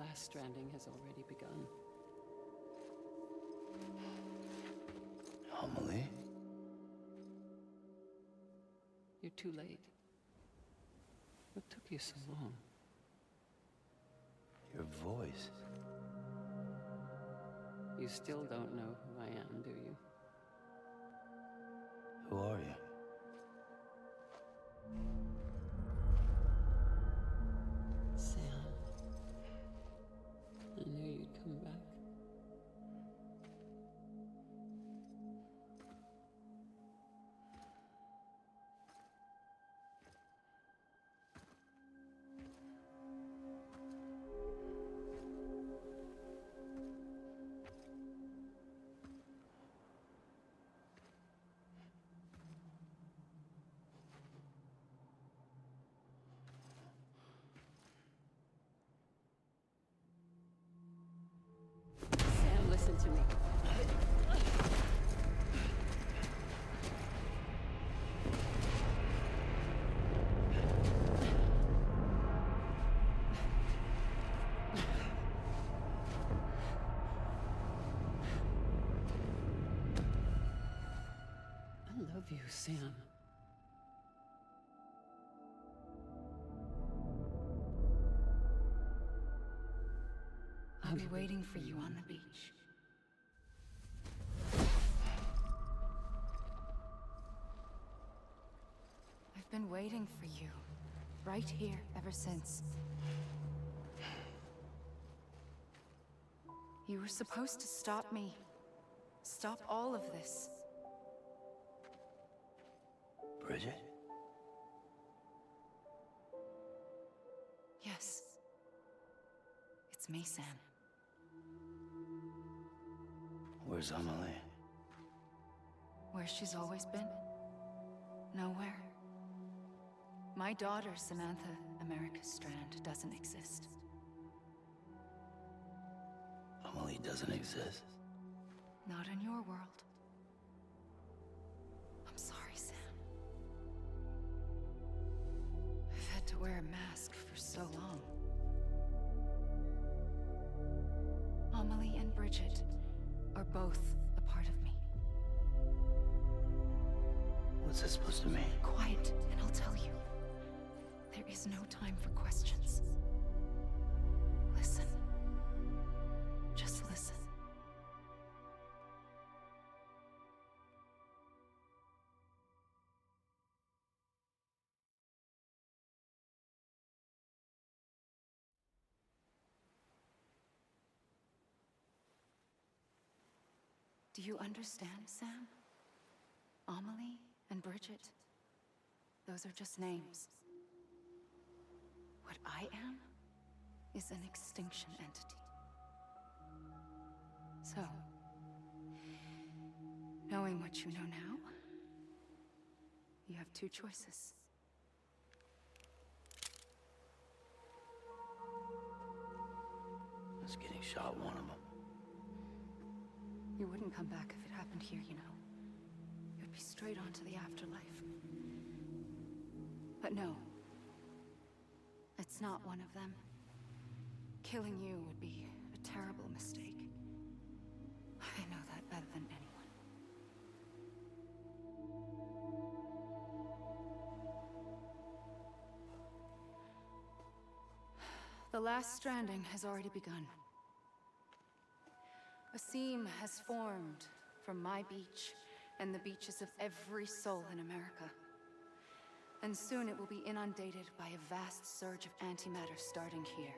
last stranding has already begun. Amelie? You're too late. What took you so long? Your voice. You still don't know who I am, do you? Who are you? Sam. I knew you'd come back. Sam, listen to me. I love you, Sam. I'll be waiting for you on the beach. I've been waiting for you, right here, ever since. You were supposed to stop me. Stop all of this. Bridget? Yes. It's me, Sam. Where's Amelie? Where she's always been. Nowhere. My daughter, Samantha America Strand, doesn't exist. Amelie doesn't exist. Not in your world. I'm sorry, Sam. I've had to wear a mask for so long. Amelie and Bridget are both a part of me. What's this supposed to mean? Quiet, and I'll tell you. There is no time for questions. Listen. Just listen. Do you understand, Sam? Amelie and Bridget, those are just names. What I am is an extinction entity. So, knowing what you know now, you have two choices. Us getting shot, one of them. You wouldn't come back if it happened here, you know. You'd be straight on to the afterlife. But no. It's not one of them. Killing you would be a terrible mistake. I know that better than anyone. The last stranding has already begun. A seam has formed from my beach and the beaches of every soul in America. And soon it will be inundated by a vast surge of antimatter starting here.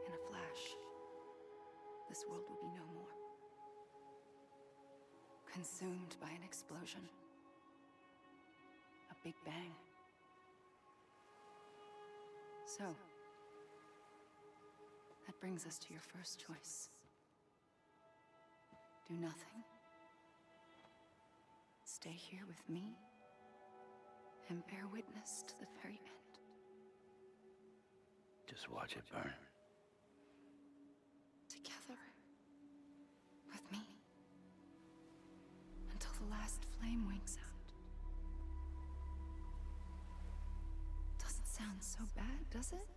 In a flash, this world will be no more. Consumed by an explosion. A big bang. So, that brings us to your first choice. Do nothing. Stay here with me and bear witness to the very end. Just watch it burn. Together. With me. Until the last flame winks out. Doesn't sound so bad, does it?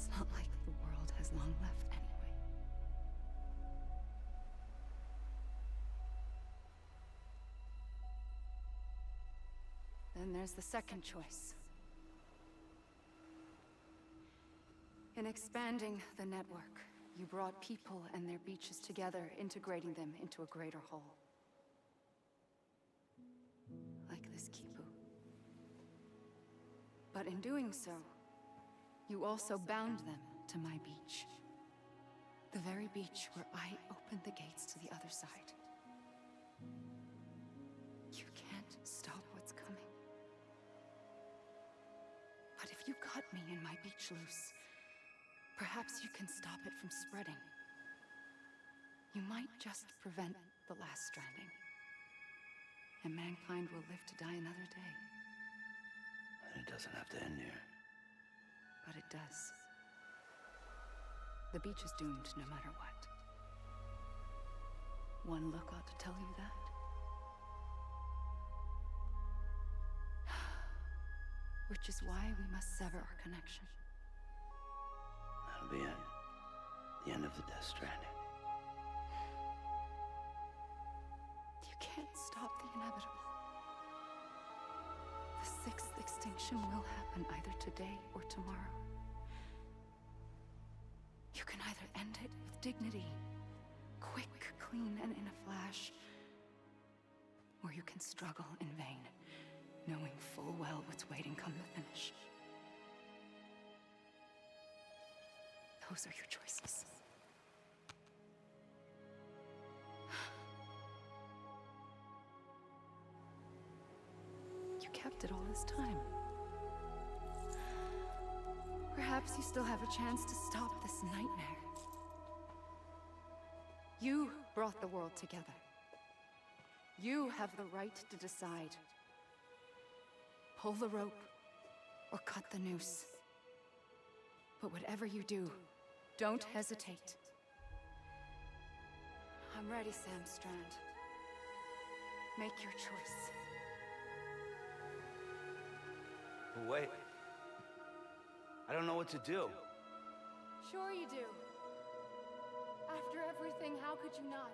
It's not like the world has long left anyway. Then there's the second choice. In expanding the network, you brought people and their beaches together, integrating them into a greater whole. Like this Kipu. But in doing so, you also bound them to my beach. The very beach where I opened the gates to the other side. You can't stop what's coming. But if you cut me and my beach loose, perhaps you can stop it from spreading. You might just prevent the last stranding. And mankind will live to die another day. And it doesn't have to end here. But it does. The beach is doomed no matter what. One look ought to tell you that. Which is why we must sever our connection. That'll be it. The end of the Death Stranding. You can't stop the inevitable. The sixth extinction will happen either today or tomorrow. You can either end it with dignity, quick, clean, and in a flash, or you can struggle in vain, knowing full well what's waiting come the finish. Those are your choices. You kept it all this time. Perhaps you still have a chance to stop this nightmare. You brought the world together. You have the right to decide. Pull the rope or cut the noose. But whatever you do, don't hesitate. I'm ready, Sam Strand. Make your choice. Wait. I don't know what to do. Sure you do. After everything, how could you not?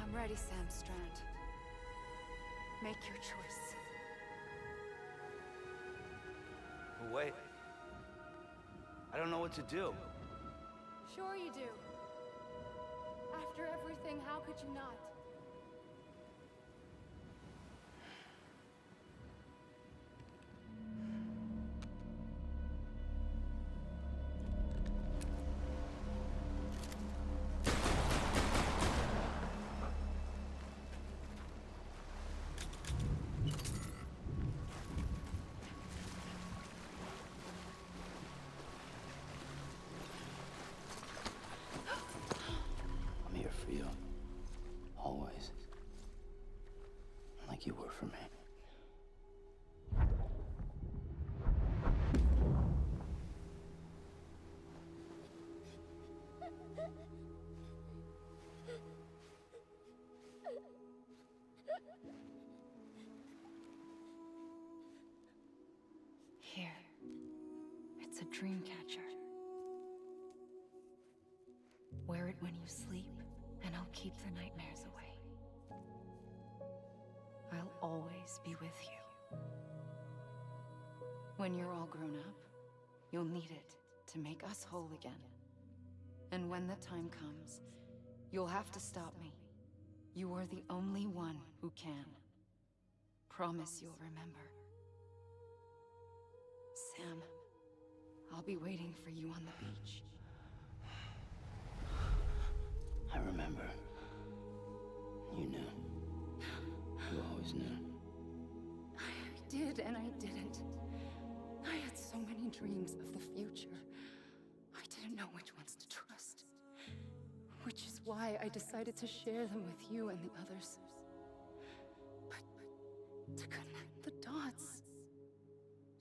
I'm ready, Sam Strand. Make your choice. Wait. I don't know what to do. Sure you do. After everything, how could you not? like you were for me. Here. It's a dream catcher. Wear it when you sleep, and I'll keep the nightmares away. I'll always be with you. When you're all grown up, you'll need it to make us whole again. And when the time comes, you'll have to stop me. You are the only one who can. Promise you'll remember. Sam, I'll be waiting for you on the beach. I remember. You knew. You always knew. I did and I didn't. I had so many dreams of the future. I didn't know which ones to trust. Which is why I decided to share them with you and the others. But to connect the dots,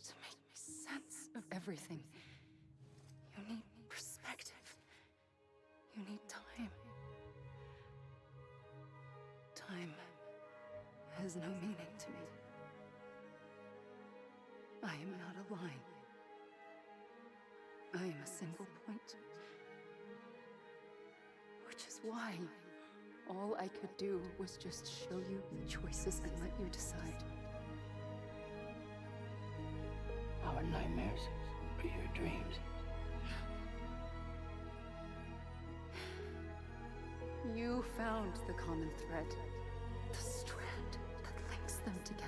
to make sense of everything, you need perspective. You need time. Time has no meaning to me. I am not a line. I am a single point. Which is why all I could do was just show you the choices and let you decide. Our nightmares are your dreams. You found the common thread, the strand that links them together.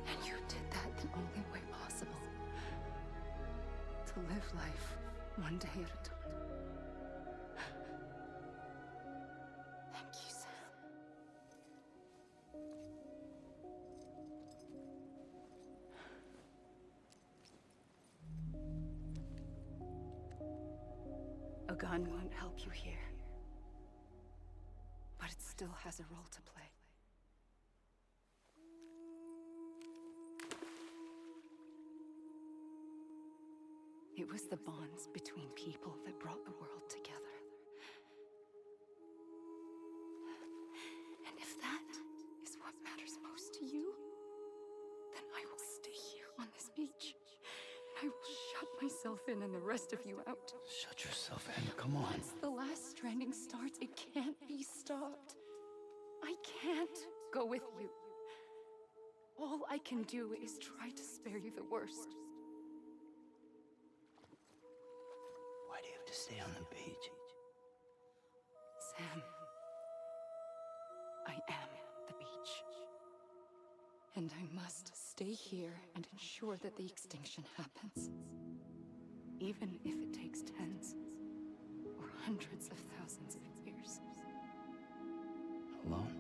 And you did that the only way possible. To live life one day at a time. Thank you, Sam. A gun won't help you here. But it still has a role to play. It was the bonds between people that brought the world together. And if that is what matters most to you, then I will stay here on this beach. I will shut myself in and the rest of you out. Shut yourself in, come on. Once the last stranding starts, it can't be stopped. I can't go with you. All I can do is try to spare you the worst. Why do you have to stay on the beach? Sam, I am the beach. And I must stay here and ensure that the extinction happens. Even if it takes tens or hundreds of thousands of years. Alone?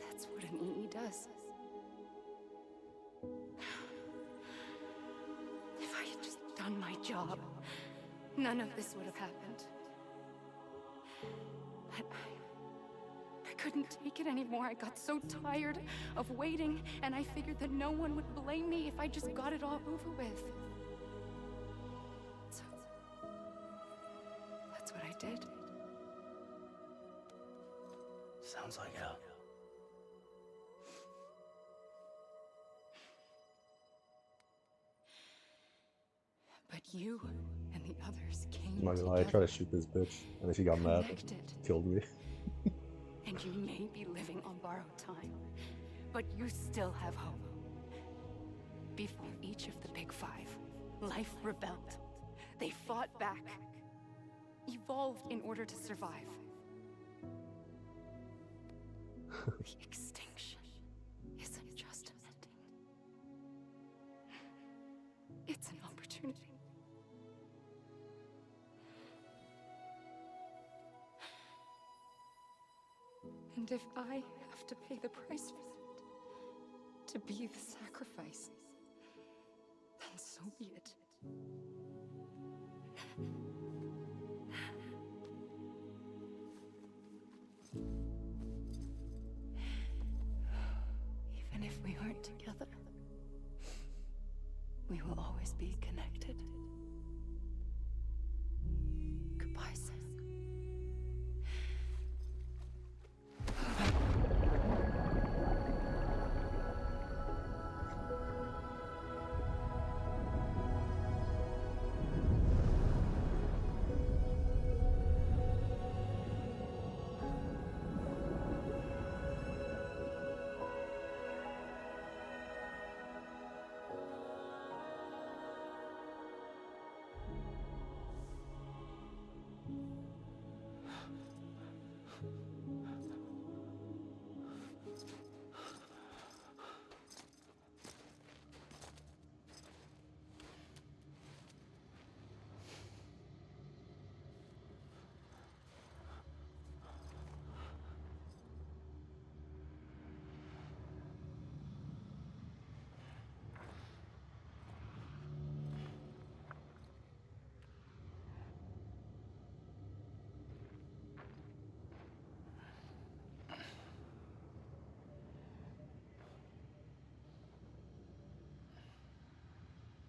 That's what an EE does. If I had just done my job, none of this would have happened. But I couldn't take it anymore. I got so tired of waiting, and I figured that no one would blame me if I just got it all over with. So, that's what I did. Sounds like hell. But you and the others came I'm not gonna lie, I together, tried to shoot this bitch, and then she got mad, connected. killed me. And you may be living on borrowed time, but you still have hope. Before each of the Big Five, life rebelled. They fought back, evolved in order to survive. The extinction isn't just an ending. It's an opportunity. And if I have to pay the price for that, to be the sacrifice, then so be it. we aren't together, we will always be connected. Goodbye, Sam.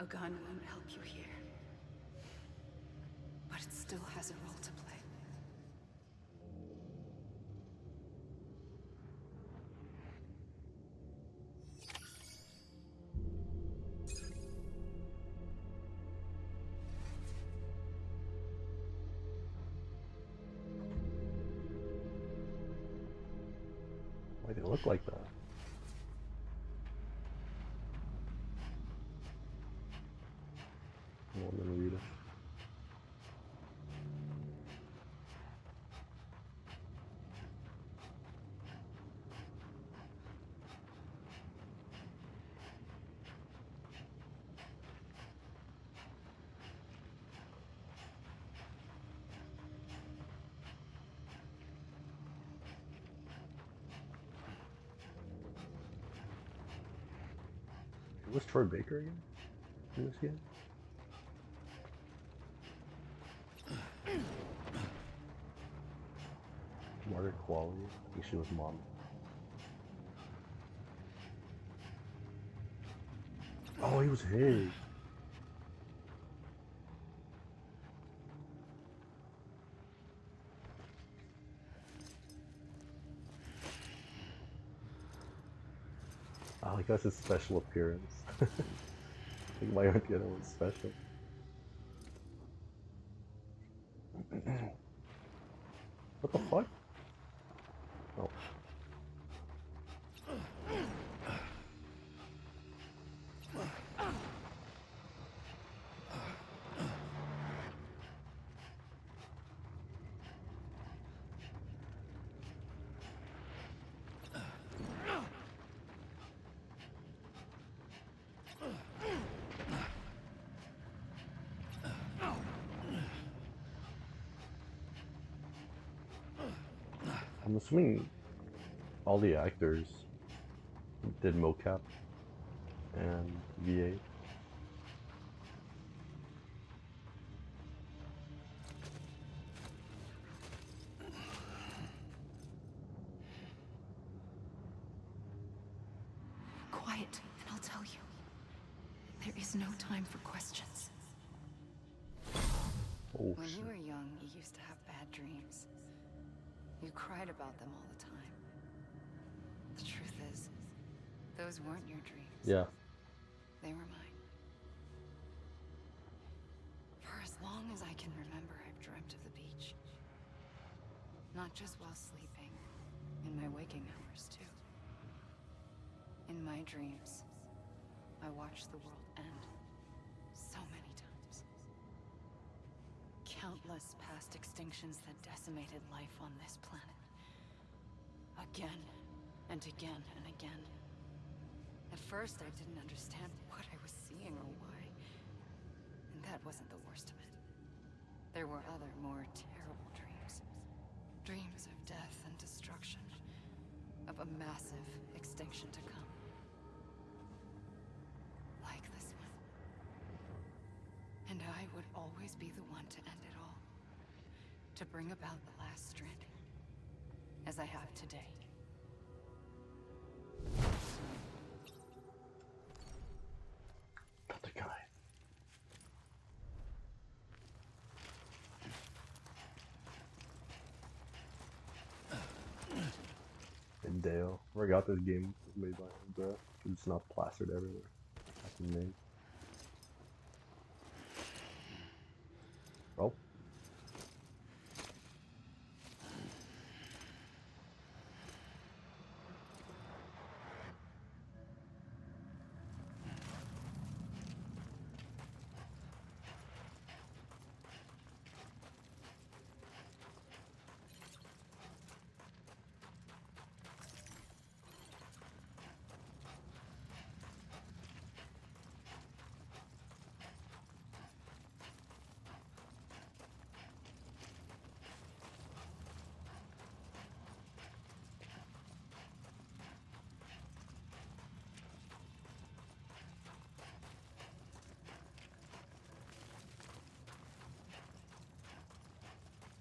A gun won't help you here, but it still has a role to play. Why do they look like that? Norman and Rita. Was Troy Baker again? In this game? Margaret Qualley. I think she was mom. Oh, he was his. Oh, I guess his special appearance. I think why aren't the other ones special? What the fuck? Oh. I'm assuming all the actors did mocap and VA. Quiet, and I'll tell you. There is no time for questions. Oh When shit. you were young, you used to have bad dreams. You cried about them all the time. The truth is, those weren't your dreams. Yeah. They were mine. For as long as I can remember, I've dreamt of the beach. Not just while sleeping, in my waking hours too. In my dreams, I watched the world end so many times. Countless past extinctions that decimated life on this planet. Again, and again, and again. At first, I didn't understand what I was seeing or why. And that wasn't the worst of it. There were other, more terrible dreams. Dreams of death and destruction. Of a massive extinction to come. Like this one. And I would always be the one to end it all. To bring about the last stranding. As I have today. Dale. I forgot this game was made by him, bro. It's not plastered everywhere. That's his name. Oh.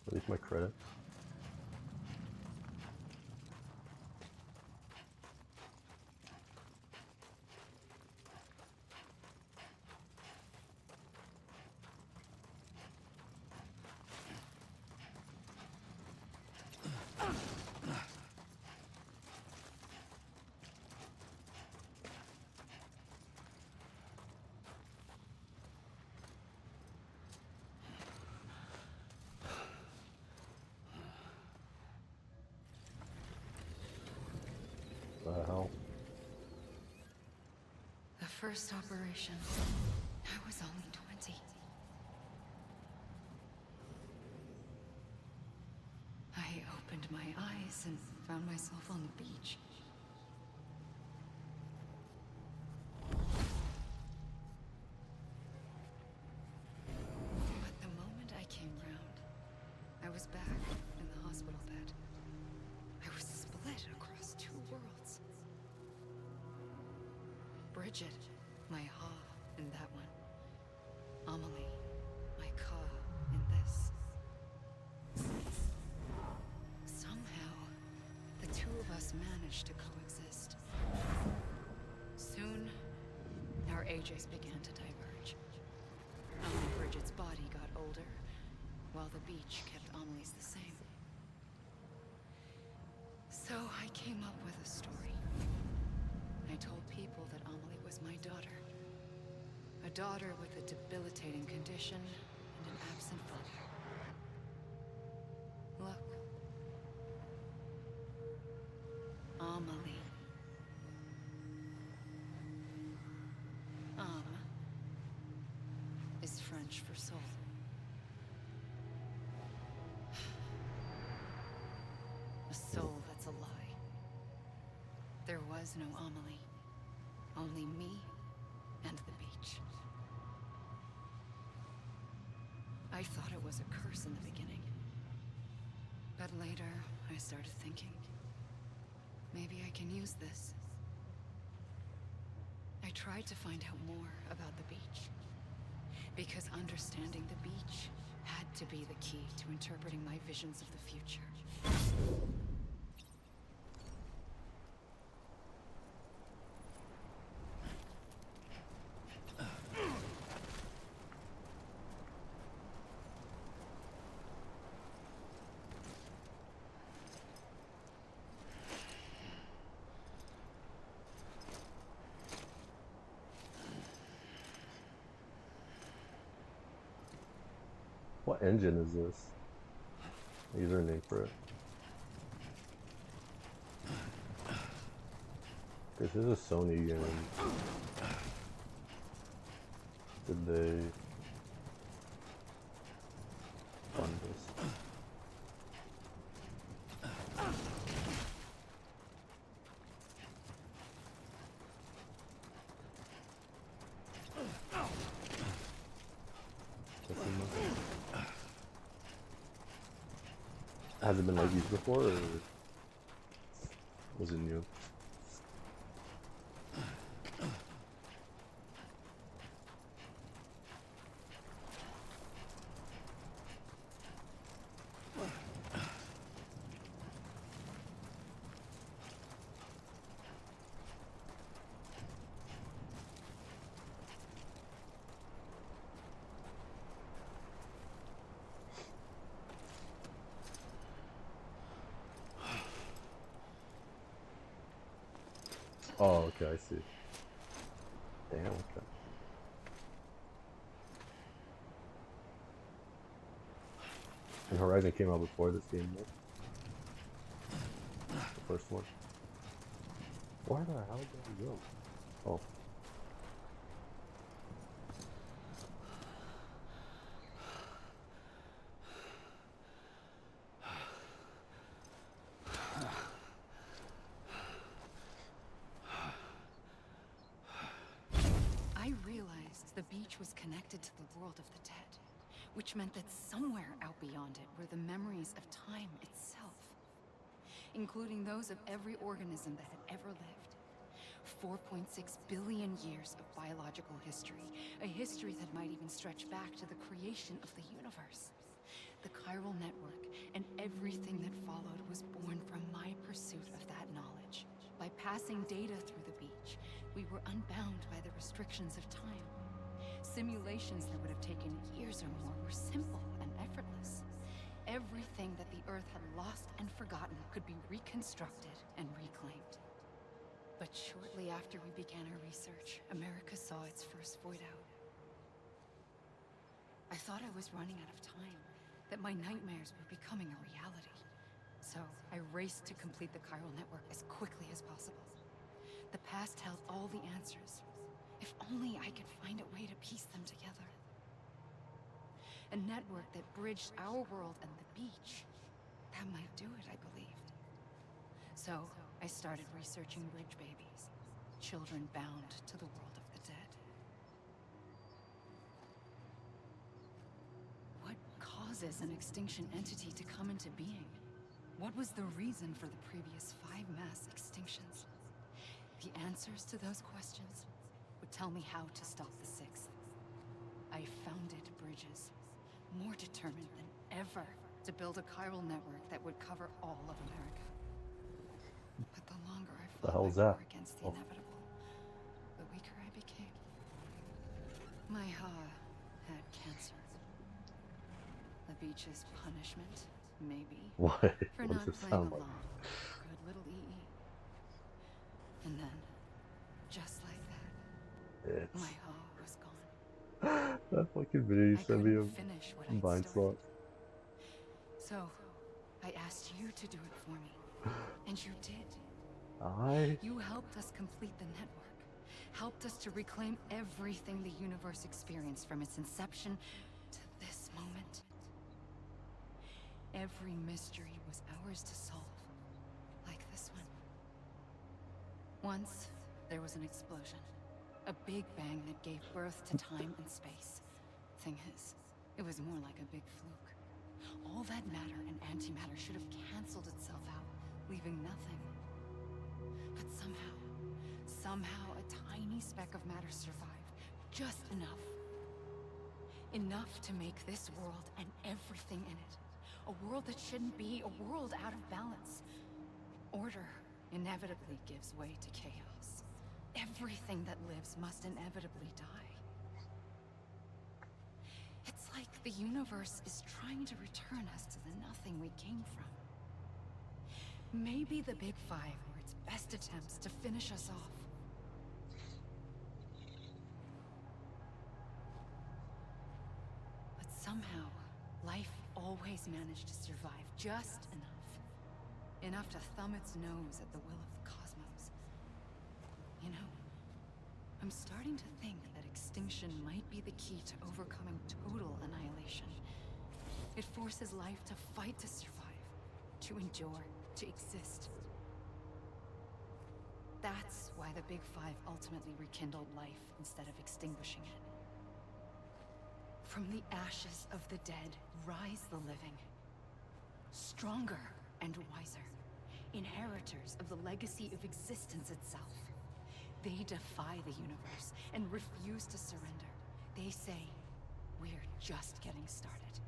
At least my credits. What the hell? The first operation. I was only 20. I opened my eyes and found myself on the beach. But the moment I came round, I was back in the hospital bed. I was split across two worlds. Bridget, my Ha in that one. Amelie, my Ka in this. Somehow, the two of us managed to coexist. Soon, our ages began to diverge. Only Bridget's body got older, while the beach kept Amelie's the same. So I came up with a story. I told people that Amelie was my daughter. A daughter with a debilitating condition and an absent father. Look. Amelie. Is French for soul. A soul that's a lie. There was no Amelie. Only me and the beach. I thought it was a curse in the beginning. But later, I started thinking, maybe I can use this. I tried to find out more about the beach. Because understanding the beach had to be the key to interpreting my visions of the future. What engine is this? Username for it. This is a Sony game. Did they fund this? Has it been like these before, or was it new? Oh, okay, I see. Damn, okay. And Horizon came out before this game, right? The first one. Where the hell did I go? Oh. I realized the beach was connected to the world of the dead, which meant that somewhere out beyond it were the memories of time itself, including those of every organism that had ever lived. 4.6 billion years of biological history, a history that might even stretch back to the creation of the universe. The chiral network and everything that followed was born from my pursuit of that knowledge. By passing data through the beach, we were unbound by the restrictions of time. Simulations that would have taken years or more were simple and effortless. Everything that the Earth had lost and forgotten could be reconstructed and reclaimed. But shortly after we began our research, America saw its first void out. I thought I was running out of time, that my nightmares were becoming a reality. So I raced to complete the chiral network as quickly as possible. The past held all the answers. If only I could find a way to piece them together. A network that bridged our world and the beach. That might do it, I believed. So I started researching bridge babies, children bound to the world of the dead. What causes an extinction entity to come into being? What was the reason for the previous 5 mass extinctions? The answers to those questions would tell me how to stop the 6th. I founded bridges, more determined than ever to build a chiral network that would cover all of America. But the longer I The fought hell's my war that? against the Oh. inevitable, the weaker I became. My had cancer. The beach's punishment, maybe, What? for What not does it playing sound like? along. Good little EE. And then, just like that, It's my was gone. that fucking video you I sent me couldn't of finish what I'd Vine started. slot. So, I asked you to do it for me. And you did. I You helped us complete the network. Helped us to reclaim everything the universe experienced from its inception to this moment. Every mystery was ours to solve. Like this one. Once, there was an explosion. A big bang that gave birth to time and space. Thing is, it was more like a big fluke. All that matter and antimatter should have canceled itself out, leaving nothing. But somehow a tiny speck of matter survived. Just enough. Enough to make this world and everything in it. A world that shouldn't be, a world out of balance. Order inevitably gives way to chaos. Everything that lives must inevitably die. It's like the universe is trying to return us to the nothing we came from. Maybe the Big Five were its best attempts to finish us off. But somehow, life always managed to survive just enough. Enough to thumb its nose at the will of the cosmos. You know, I'm starting to think that extinction might be the key to overcoming total annihilation. It forces life to fight to survive, to endure, to exist. That's why the Big Five ultimately rekindled life instead of extinguishing it. From the ashes of the dead rise the living. Stronger and wiser. Inheritors of the legacy of existence itself. They defy the universe and refuse to surrender. They say, we're just getting started.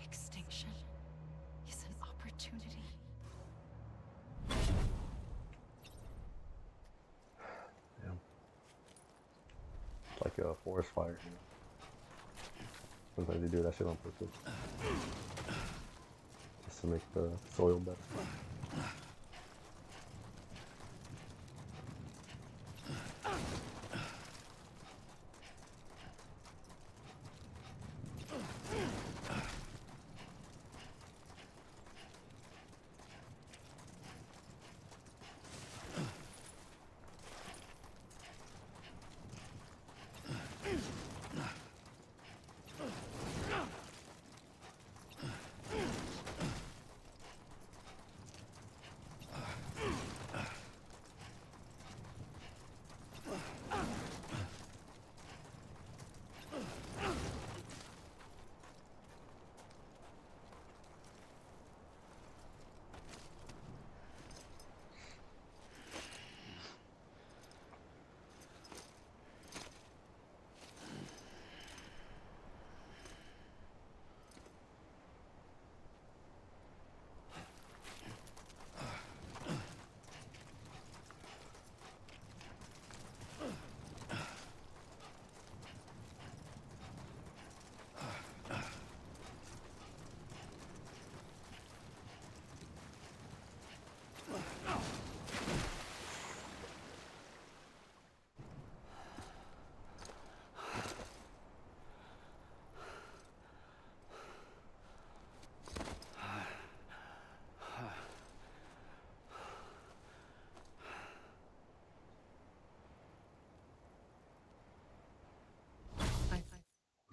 Extinction is an opportunity. Damn. It's like a forest fire, you know. Sometimes they do that shit on purpose. Just to make the soil better.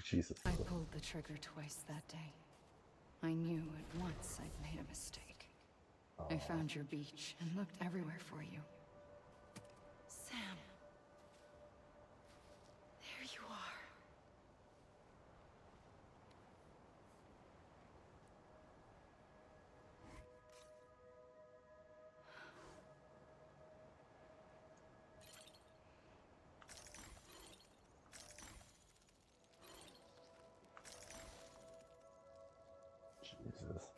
Jesus. I pulled the trigger twice that day. I knew at once I'd made a mistake. I found your beach and looked everywhere for you. Sam. There you are. Jesus.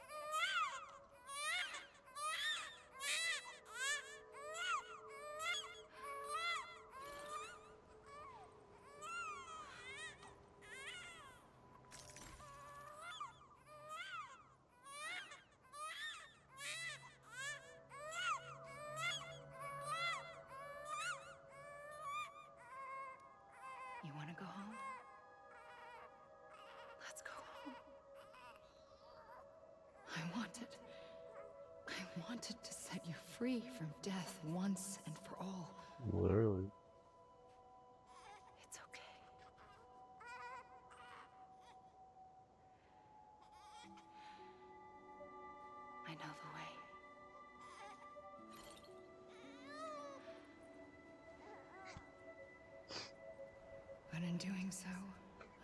You want to go home? Let's go home. I wanted to set you free from death once and for all. Literally. It's okay. I know the way. But in doing so,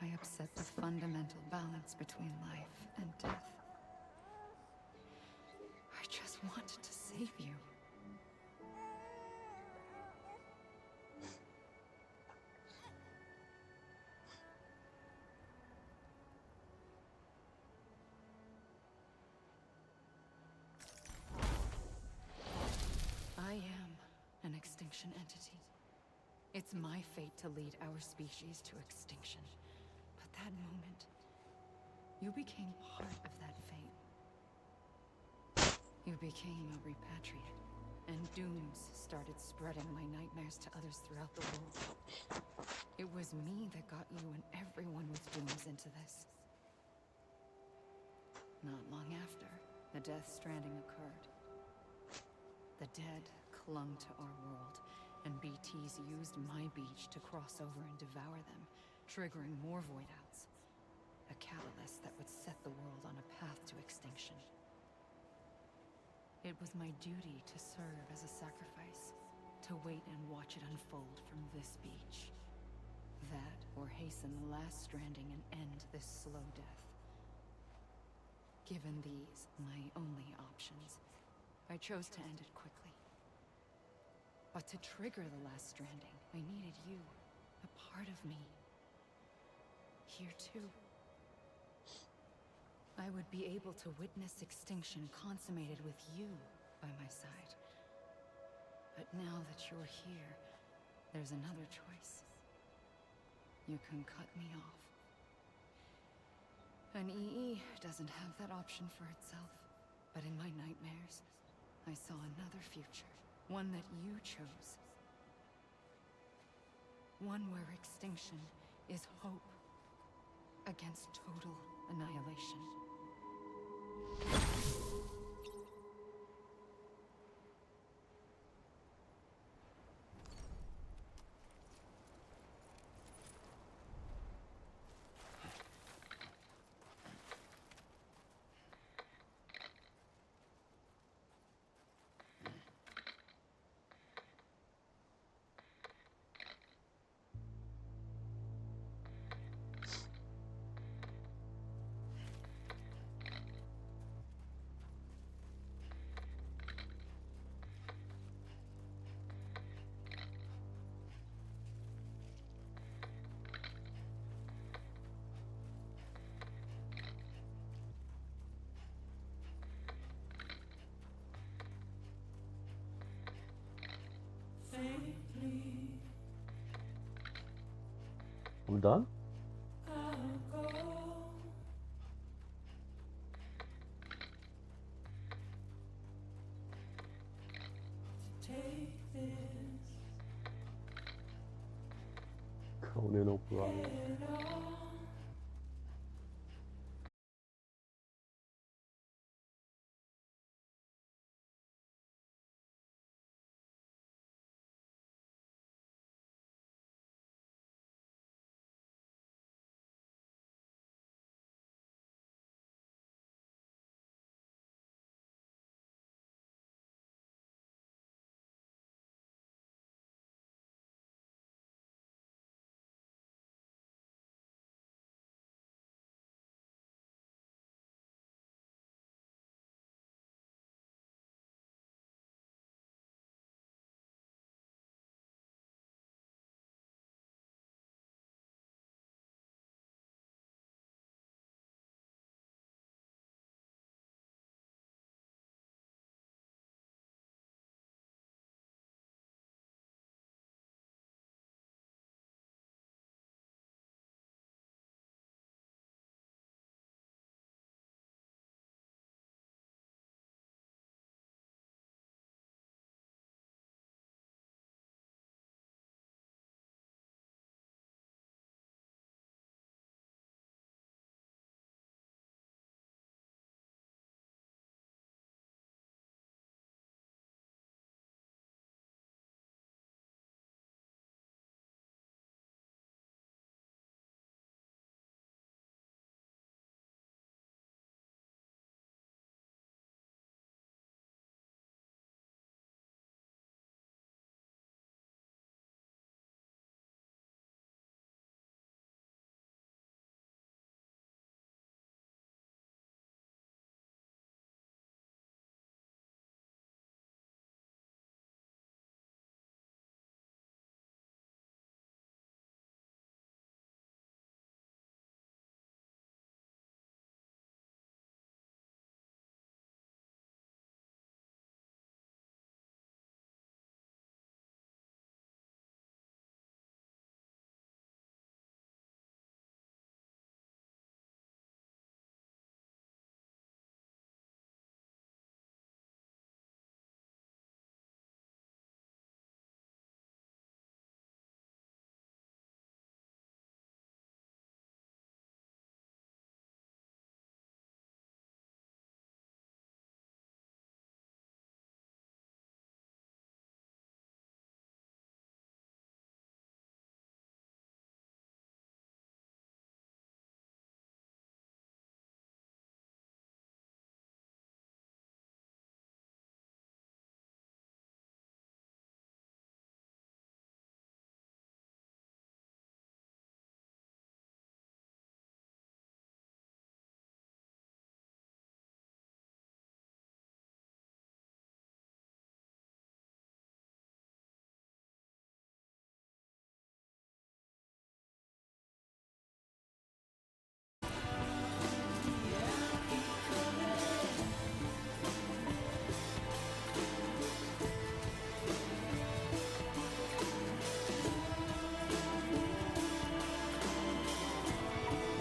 I upset the fundamental balance between life and death. I just wanted to save you. I am an extinction entity. It's my fate to lead our species to extinction. But that moment, you became part of that fate. You became a repatriate, and dooms started spreading my nightmares to others throughout the world. It was me that got you and everyone with dooms into this. Not long after, the Death Stranding occurred. The dead clung to our world, and BTs used my beach to cross over and devour them, triggering more void-outs. A catalyst that would set the world on a path to extinction. It was my duty to serve as a sacrifice, to wait and watch it unfold from this beach. That, or hasten the last stranding and end this slow death. Given these, my only options, I chose to end it quickly. But to trigger the last stranding, I needed you, a part of me. Here too. I would be able to witness extinction consummated with you by my side. But now that you're here, there's another choice. You can cut me off. An EE doesn't have that option for itself. But in my nightmares, I saw another future. One that you chose. One where extinction is hope against total annihilation. I'm done? Conan O'Brien.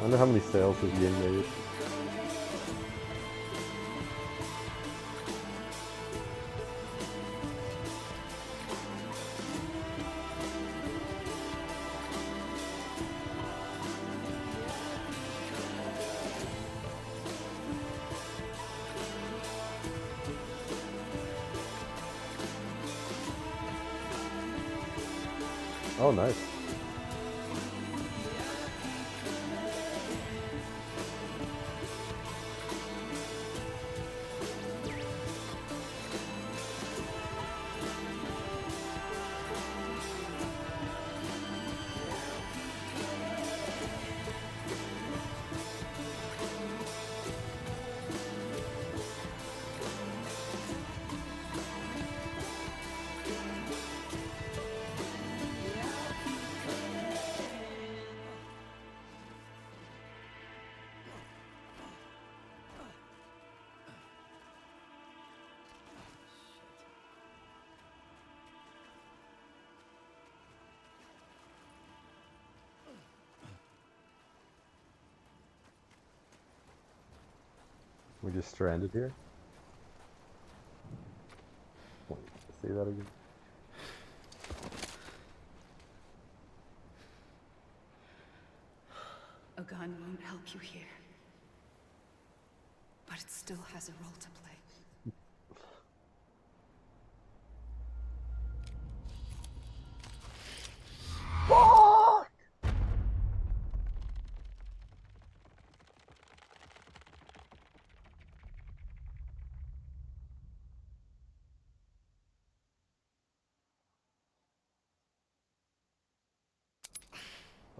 wonder how many sales this game made. Oh, nice. We just stranded here. Wait, say that again. A gun won't help you here. But it still has a role to play.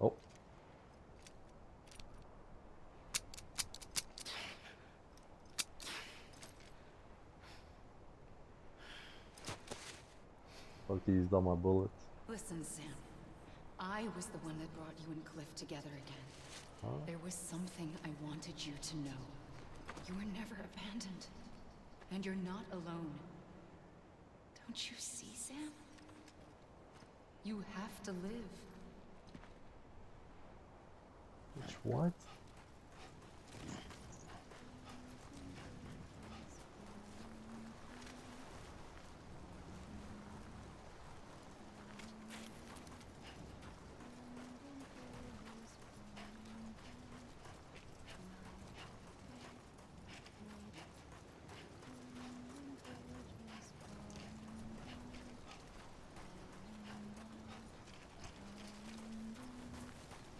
Oh. Fuck, he used all my bullets. Listen, Sam. I was the one that brought you and Cliff together again. Huh? There was something I wanted you to know. You were never abandoned. And you're not alone. Don't you see, Sam? You have to live. Which what?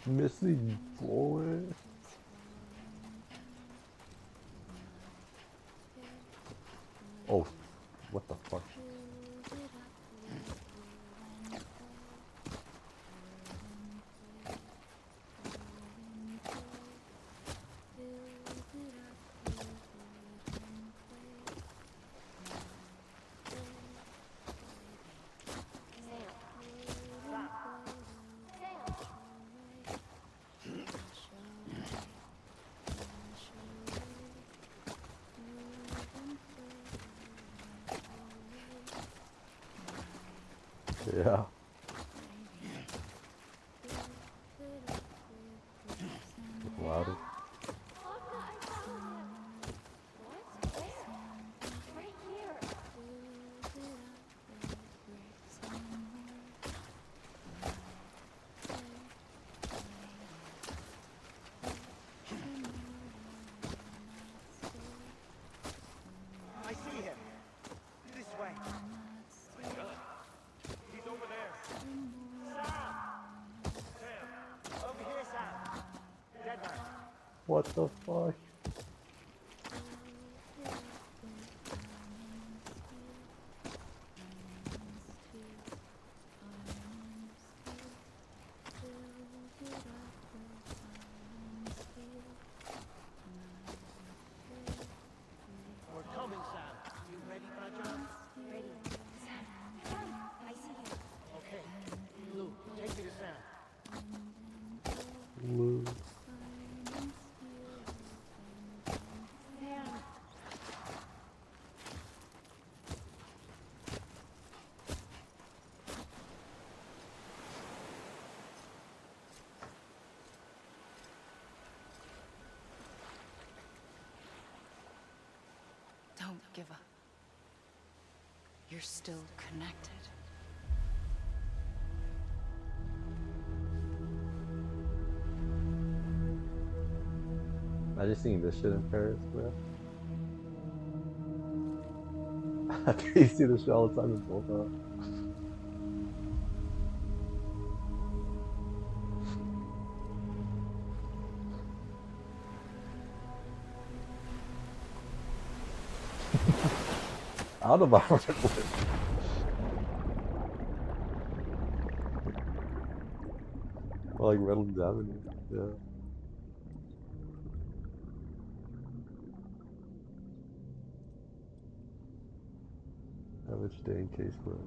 Missing bullet. Oh, what the fuck? Yeah. Louder. I see him. This way. He's over there. Sam! Over here, Sam. Dead man. What the fuck? We're coming, Sam. You ready, Badger? Ready. Sam, I see you. Okay. Lou, take me to Sam. Lou. Don't give up. You're still connected. Imagine seeing this shit in Paris, bro. You see this shit all the time in Bogota. Out of our like Redlands Avenue, yeah. Average day in case, bro.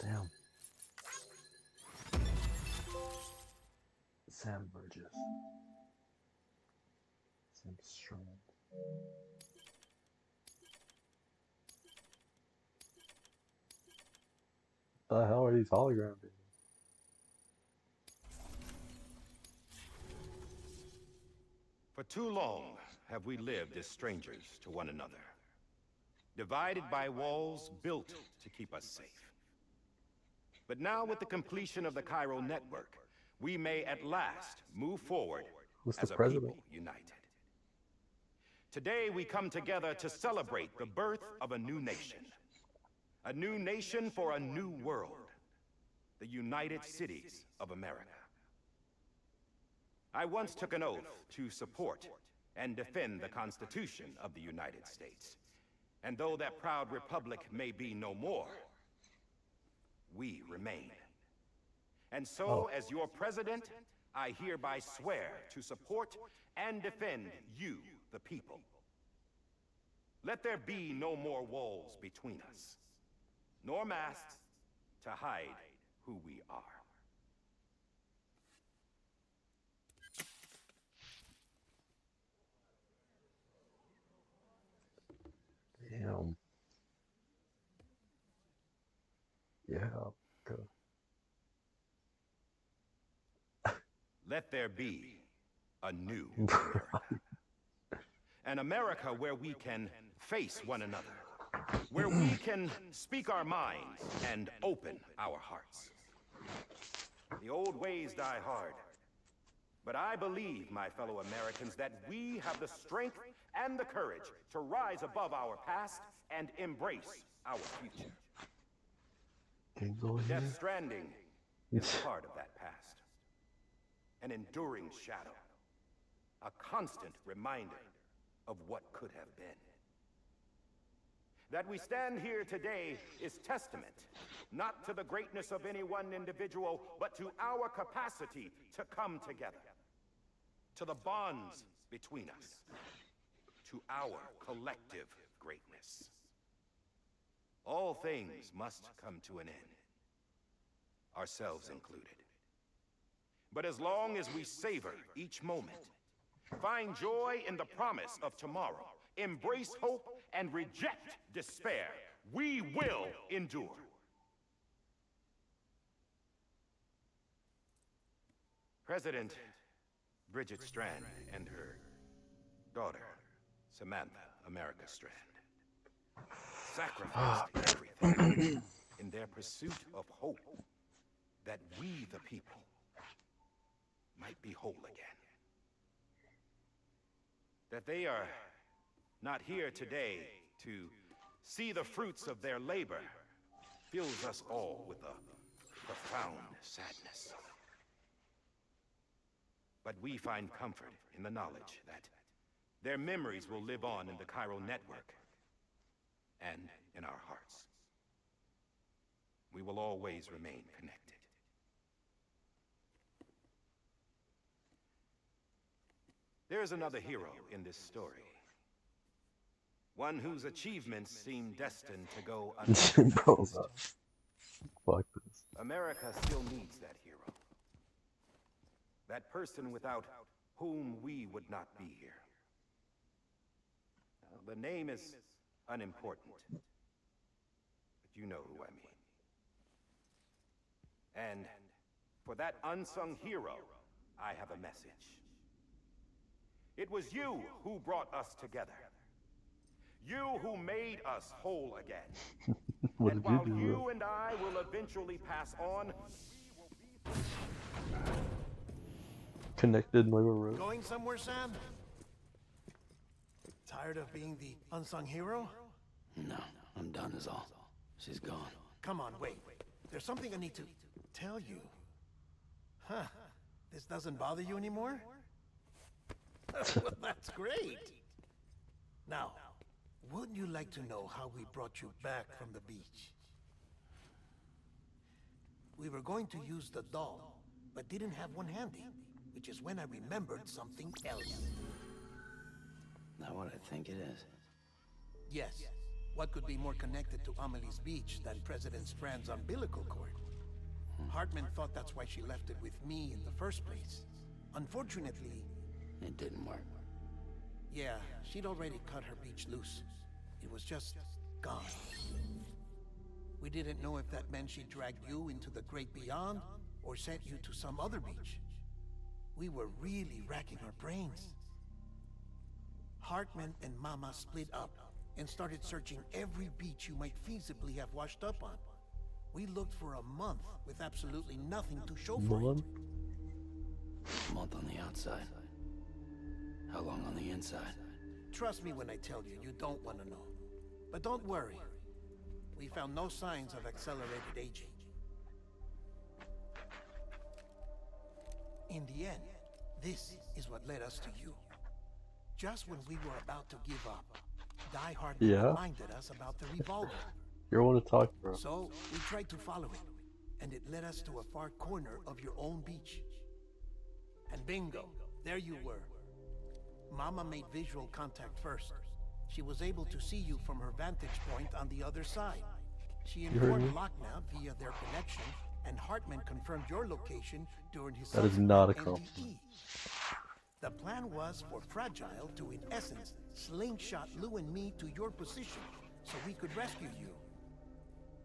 Damn. Sam Burgess. Sam Strand. The hell are these holograms? For too long have we lived as strangers to one another, divided by walls built to keep us safe. But now, with the completion of the Cairo network, we may at last move forward as a people united. Today we come together to celebrate the birth of a new nation for a new world, the United Cities of America. I once took an oath to support and defend the Constitution of the United States. And though that proud republic may be no more, we remain. And so, as your president, I hereby swear to support and defend you, the people. Let there be no more walls between us, nor masks to hide who we are. Damn. Yeah. Okay. Let there be a new America. An America where we can face one another, where we can speak our minds and open our hearts. The old ways die hard, but I believe, my fellow Americans, that we have the strength and the courage to rise above our past and embrace our future. Death Stranding is part of that past. An enduring shadow. A constant reminder of what could have been. That we stand here today is testament, not to the greatness of any one individual, but to our capacity to come together. To the bonds between us. To our collective greatness. All things must come to an end. Ourselves included. But as long as we savor each moment, find joy in the promise of tomorrow, embrace hope, and reject despair, we will endure. President Bridget Strand and her daughter, Samantha America Strand, sacrificed everything in their pursuit of hope that we, the people, might be whole again. That they are not here today to see the fruits of their labor fills us all with a profound sadness. But we find comfort in the knowledge that their memories will live on in the chiral network and in our hearts. We will always remain connected. There's another hero in this story. One whose achievements seem destined to go Bro, unrecognized. fuck this. America still needs that hero. That person without whom we would not be here. Now, the name is unimportant, but you know who I mean. And for that unsung hero, I have a message. It was you who brought us together. You who made us whole again. What And did you while do, you bro? and I will eventually pass on, Connected like a road. Going somewhere, Sam? Tired of being the unsung hero? No, I'm done is all. She's gone. Come on, wait. There's something I need to tell you. Huh. This doesn't bother you anymore? Well, that's great. Now, wouldn't you like to know how we brought you back from the beach? We were going to use the doll, but didn't have one handy, which is when I remembered something else. Not what I think it is. Yes. What could be more connected to Amelie's beach than President Strand's umbilical cord? Hartman thought that's why she left it with me in the first place. Unfortunately, It didn't work. yeah, she'd already cut her beach loose. It was just gone. We didn't know if that meant she dragged you into the great beyond or sent you to some other beach. We were really racking our brains. Hartman and Mama split up and started searching every beach you might feasibly have washed up on. We looked for a month with absolutely nothing to show for it. Month? A month on the outside. How long on the inside? Trust me when I tell you, you don't want to know. But don't worry. We found no signs of accelerated aging. In the end, this is what led us to you. Just when we were about to give up, Die Hard Yeah? reminded us about the revolver. You want to talk, bro? So we tried to follow it, and it led us to a far corner of your own beach. And bingo, there you were. Mama made visual contact first. She was able to see you from her vantage point on the other side. She heard informed me? Locknav via their connection, and Hartman confirmed your location during his That is not a subsequent compliment. NDE. The plan was for Fragile to, in essence, slingshot Lou and me to your position, so we could rescue you.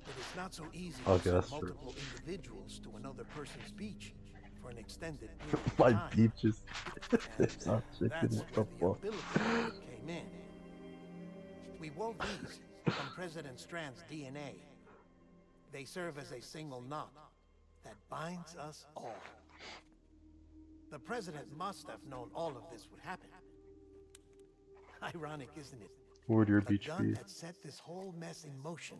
But it's not so easy Okay, to send that's true. multiple individuals to another person's beach for an extended period of My time. beaches. And It's not chicken. that's What where the the fuck? umbilical cord came in. We wove these from President Strand's DNA. They serve as a single knot that binds us all. The President must have known all of this would happen. Ironic, isn't it? Where would your The beach gun be? that set this whole mess in motion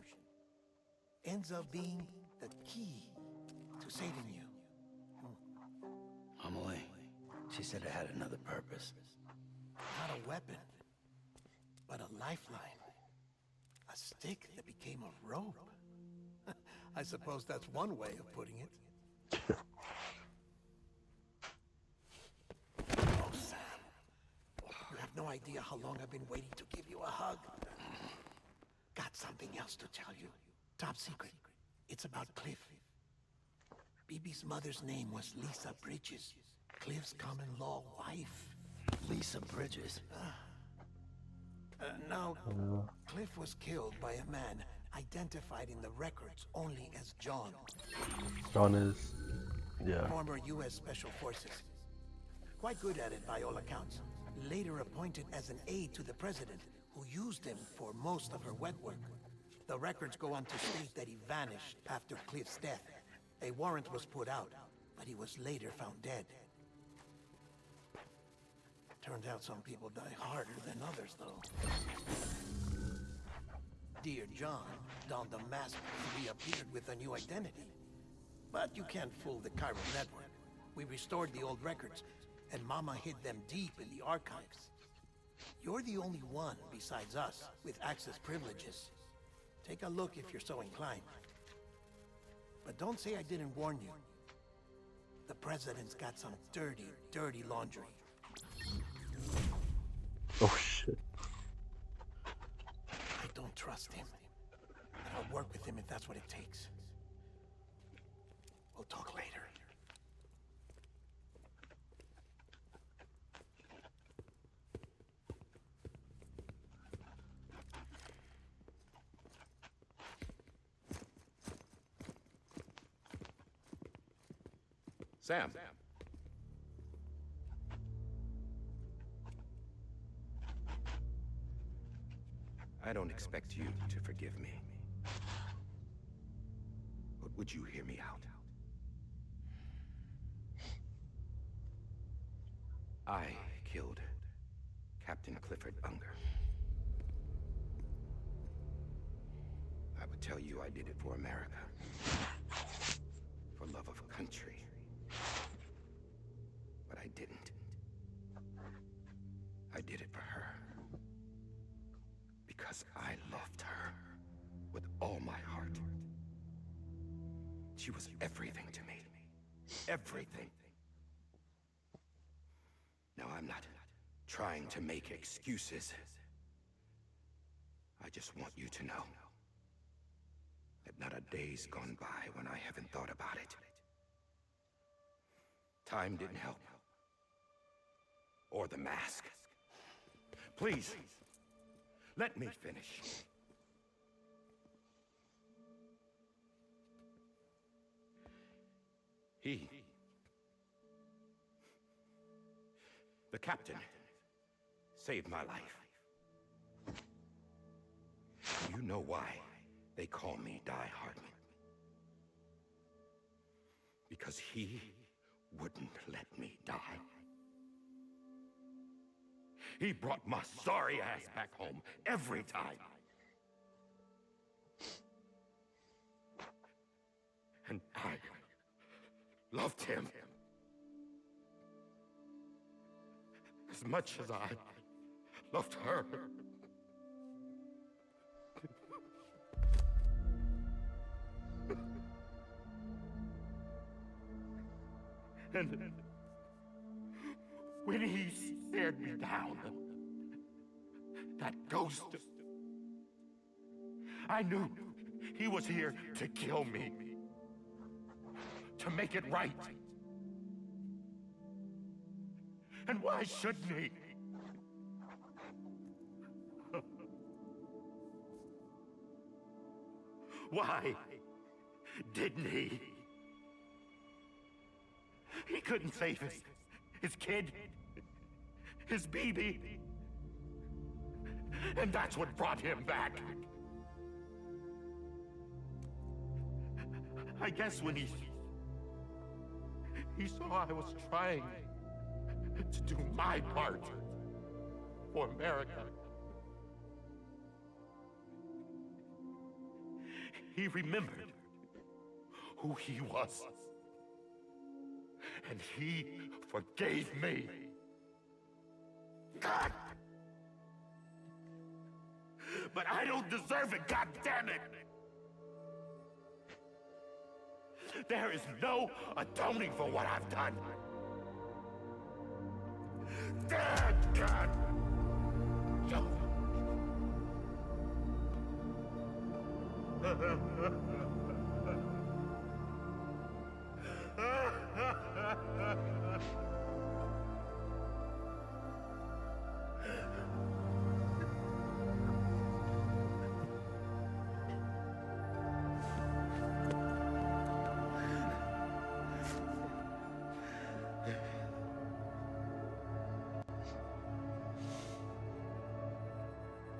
ends up being the key to saving you. Amelie. She said it had another purpose. Not a weapon, but a lifeline. A stick that became a rope. I suppose that's one way of putting it. Oh, Sam. You have no idea how long I've been waiting to give you a hug. Got something else to tell you. Top secret. It's about Cliff. BB's mother's name was Lisa Bridges. Cliff's common-law wife. Lisa Bridges. Now, Cliff was killed by a man identified in the records only as John, John is. Yeah. former U.S. Special Forces. Quite good at it by all accounts. Later appointed as an aide to the president, who used him for most of her wet work. The records go on to state that he vanished after Cliff's death. A warrant was put out, but he was later found dead. Turns out some people die harder than others, though. Dear John donned a mask and reappeared with a new identity. But you can't fool the chiral network. We restored the old records, and Mama hid them deep in the archives. You're the only one besides us with access privileges. Take a look if you're so inclined. But don't say I didn't warn you. The President's got some dirty, dirty laundry. Oh shit. I don't trust him. But I'll work with him if that's what it takes. We'll talk later. Sam. I don't expect you to forgive me. But would you hear me out? I killed Captain Clifford Unger. I would tell you I did it for America. For love of country. But I didn't. I did it for her. Because I loved her with all my heart. She was everything to me. Everything. Now, I'm not trying to make excuses. I just want you to know that not a day's gone by when I haven't thought about it. Time didn't help. Or the mask. Please, let me finish. The captain, saved my life. You know why they call me Die Hardman? Because he wouldn't let me die. He brought my sorry ass back home every time. And I loved him as much as I loved her. And when he stared me down, that ghost, I knew he was here to kill me, to make it right. And why shouldn't he? Why didn't he? He couldn't save his kid, his baby. And that's what brought him back. I guess when he saw I was trying to do my part for America, he remembered who he was. And he forgave me. God! But I don't deserve it, God damn it! There is no atoning for what I've done. Damn, God!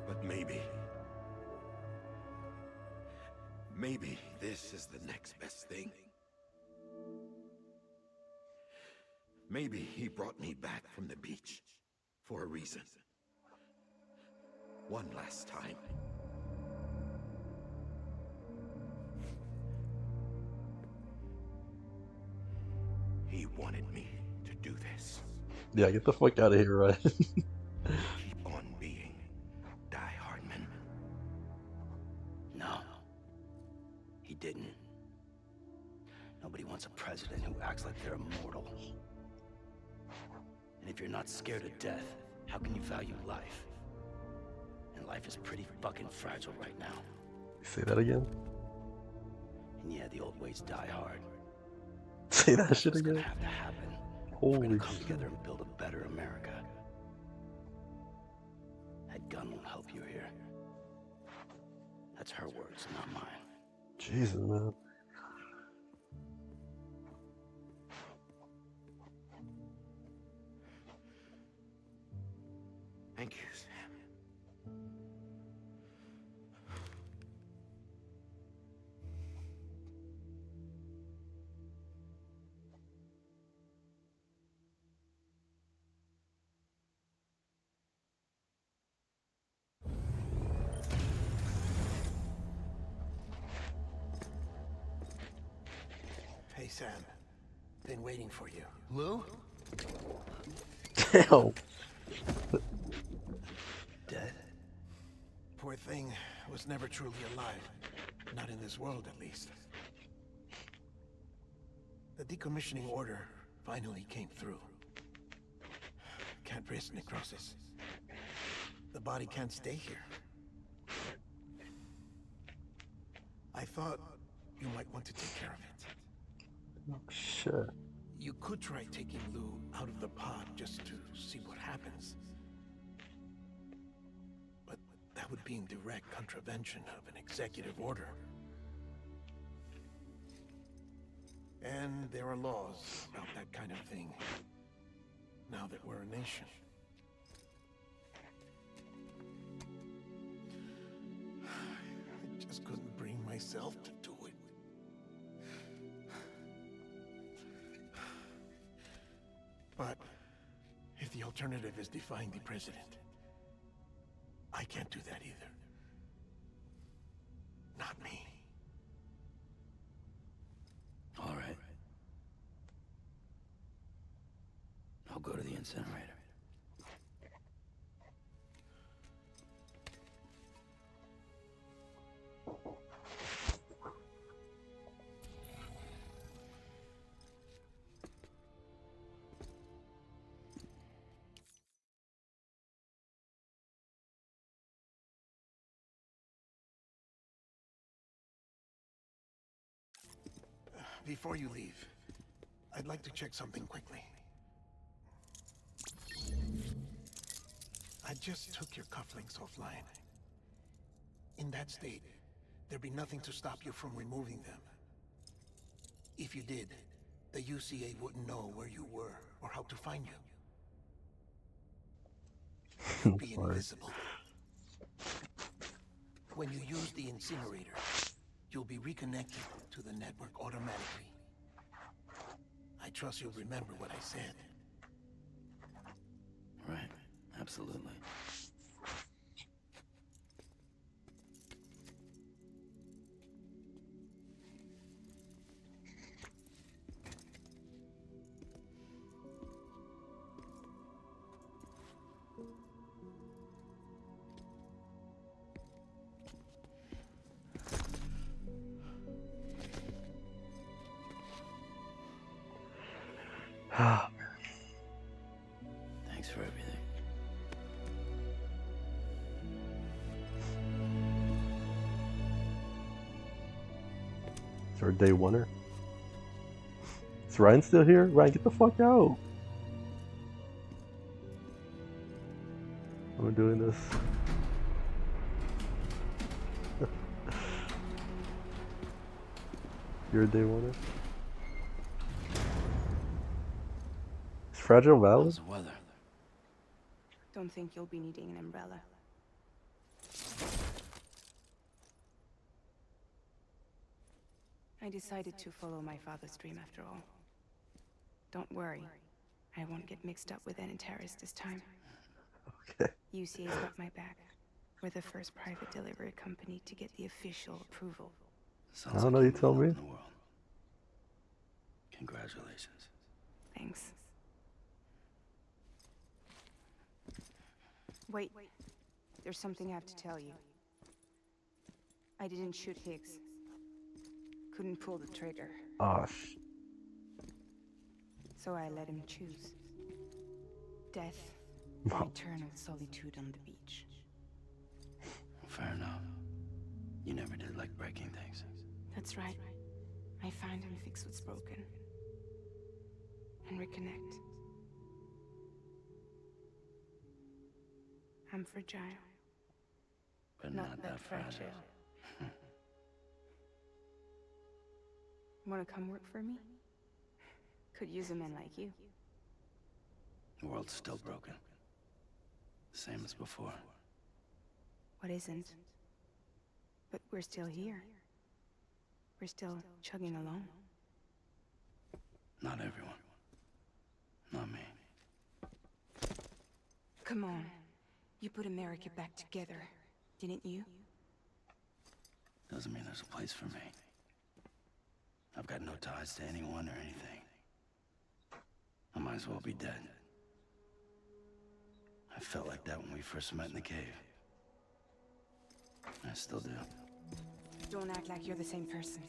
But maybe this is the next best thing. Maybe he brought me back from the beach for a reason. One last time. He wanted me to do this. Yeah, get the fuck out of here, Ryan. Keep on being Die Hardman. No, he didn't. Nobody wants a president who acts like they're immortal. And if you're not scared of death, how can you value life? And life is pretty fucking fragile right now. Say that again. And yeah, the old ways die hard. Say that That's shit what's gonna again. have to happen. We're Holy gonna come shit. together and build a better America. That gun won't help you here. That's her words, not mine. Jesus, man. Thank you, Sam. Hey, Sam. Been waiting for you. Lou? Damn. Dead? Poor thing was never truly alive. Not in this world, at least. The decommissioning order finally came through. Can't risk necrosis. The body can't stay here. I thought you might want to take care of it. Oh, shit. You could try taking Lou out of the pod just to see what happens. But that would be in direct contravention of an executive order. And there are laws about that kind of thing, now that we're a nation. I just couldn't bring myself to do it. But if the alternative is defying the president, I can't do that either. Not me. All right. I'll go to the incinerator. Before you leave, I'd like to check something quickly. I just took your cufflinks offline. In that state, there'd be nothing to stop you from removing them. If you did, the UCA wouldn't know where you were or how to find you. You'd be Sorry. invisible. When you use the incinerator, you'll be reconnected to the network automatically. I trust you'll remember what I said. Right. Absolutely. Thanks for everything. It's our day oneer. Is Ryan still here? Ryan, get the fuck out. I'm doing this. You're a day oneer? Is Fragile valid? How's the weather? Don't think you'll be needing an umbrella. I decided to follow my father's dream after all. Don't worry, I won't get mixed up with any terrorists this time. Okay. UCA's got my back. We're the first private delivery company to get the official approval. Sounds I don't like know, you you're tell moving me. up in the world. Congratulations. Thanks. Wait. There's something I have to tell you. I didn't shoot Higgs. Couldn't pull the trigger. Ah, So I let him choose. Death or eternal solitude on the beach. Fair enough. You never did like breaking things. That's right. I find and fix what's broken. And reconnect. I'm fragile. But not that fragile. Wanna come work for me? Could use a man like you. The world's still broken. Same as before. What isn't? But we're still here. We're still chugging along. Not everyone. Not me. Come on. You put America back together, didn't you? Doesn't mean there's a place for me. I've got no ties to anyone or anything. I might as well be dead. I felt like that when we first met in the cave. I still do. Don't act like you're the same person.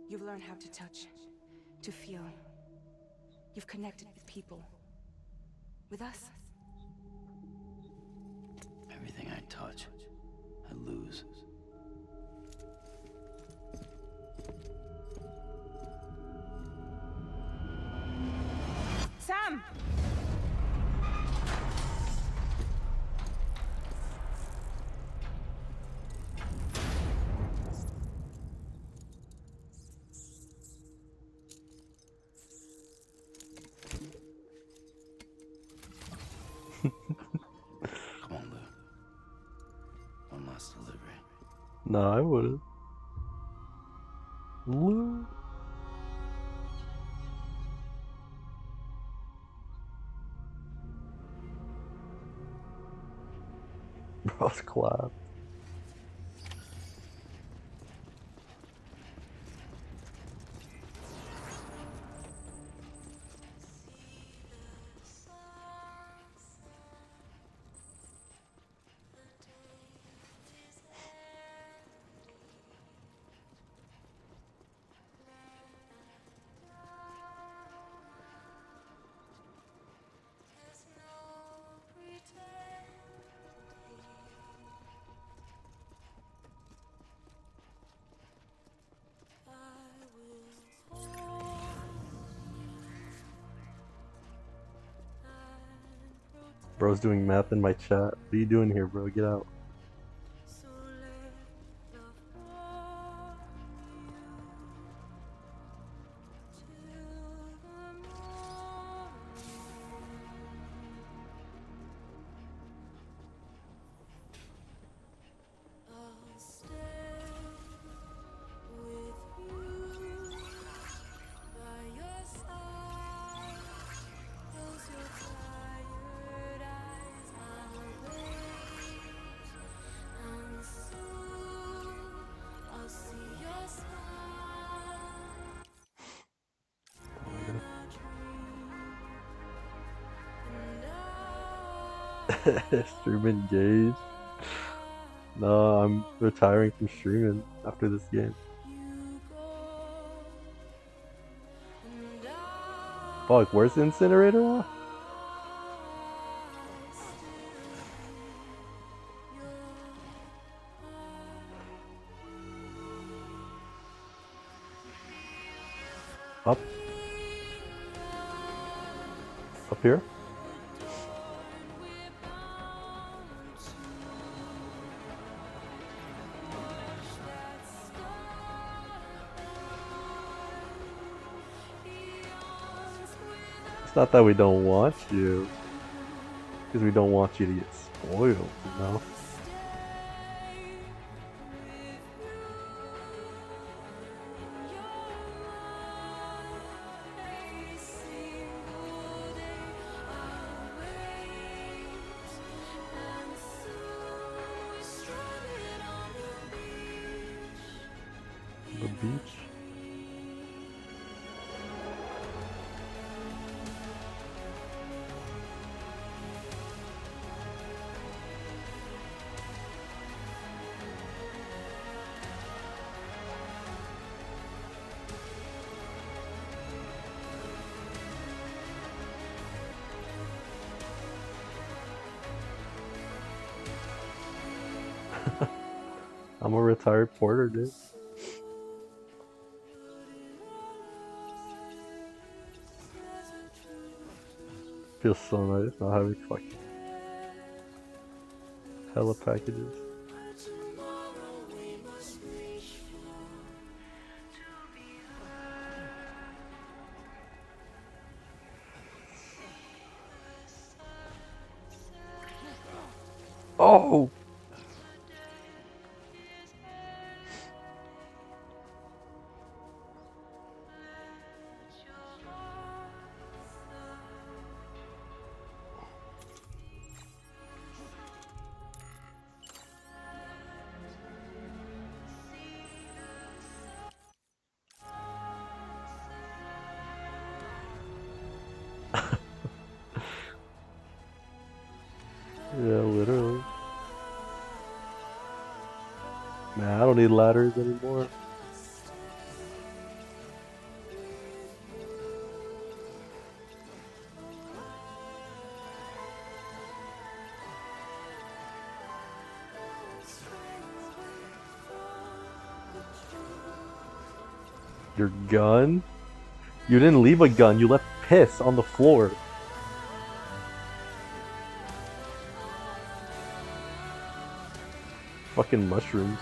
You've learned how to touch, to feel. You've connected with people. With us. Everything I touch, I lose. Sam! Come on, Lou. One last delivery. no, I wouldn't. Lou. Bro's clap. Bro's doing math in my chat. What are you doing here, bro? Get out. Stream engaged. No, I'm retiring from streaming after this game. Fuck, where's the incinerator at? Up? Up here? It's not that we don't want you. Because we don't want you to get spoiled, you know? The beach? I'm a retired porter, dude. Feels so nice not having fucking hella packages. Oh! Yeah, literally. Man, I don't need ladders anymore. Your gun? You didn't leave a gun, you left piss on the floor. Fucking mushrooms.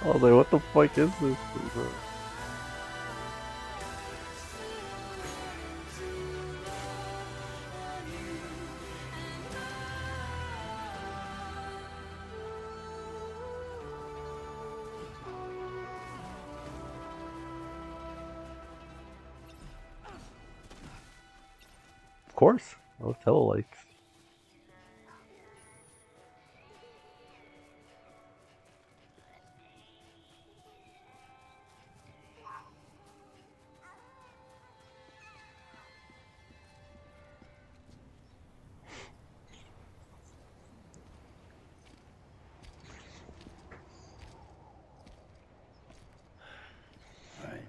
I was like, what the fuck is this? Of course. I was hella likes. Right.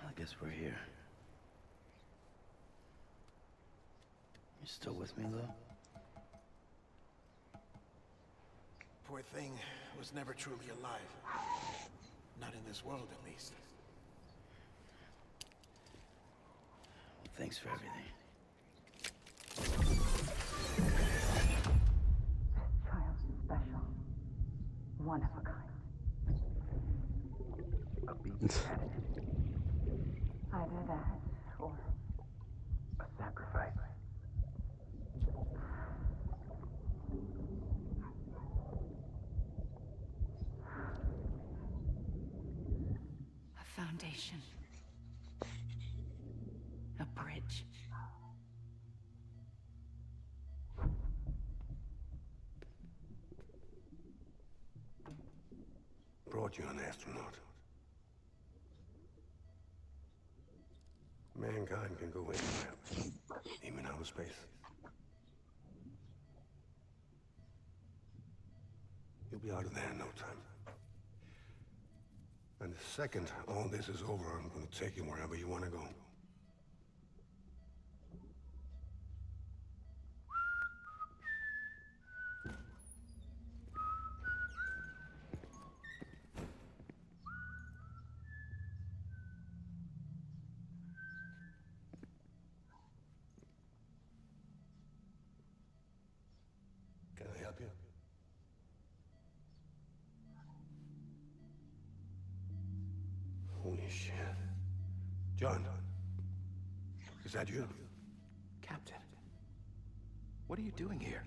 I guess we're here. You still with me, though? Poor thing was never truly alive. Not in this world, at least. Thanks for everything. Child's special. One of a kind. A beast. Either that, or A sacrifice. A foundation. A bridge. Brought you an astronaut. Mankind can go anywhere, even outer space. You'll be out of there in no time. And the second all this is over, I'm gonna take you wherever you want to go. Can I help you? Holy shit. John. Is that you? Captain, what are you doing here?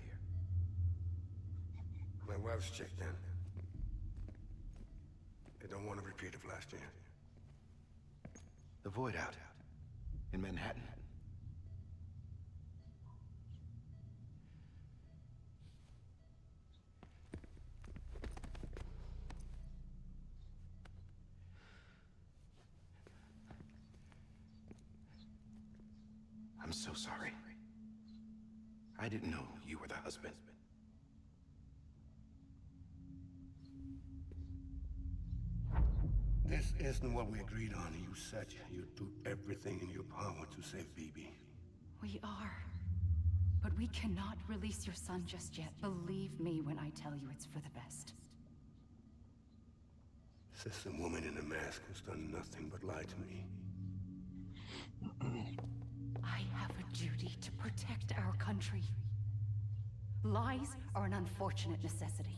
My wife's checked in. They don't want a repeat of last year. The Void Out in Manhattan. I'm so sorry. I didn't know you were the husband. This isn't what we agreed on. You said you'd do everything in your power to save BB. We are. But we cannot release your son just yet. Believe me when I tell you it's for the best. System woman in a mask who's done nothing but lie to me. I have a duty to protect our country. Lies are an unfortunate necessity.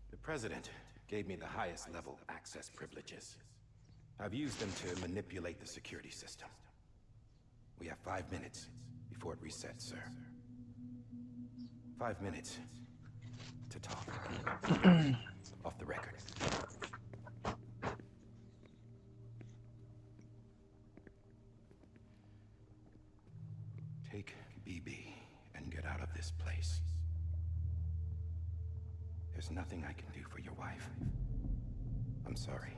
The President gave me the highest level access privileges. I've used them to manipulate the security system. We have 5 minutes before it resets, sir. 5 minutes to talk. Off the record. Take BB and get out of this place. There's nothing I can do for your wife. I'm sorry.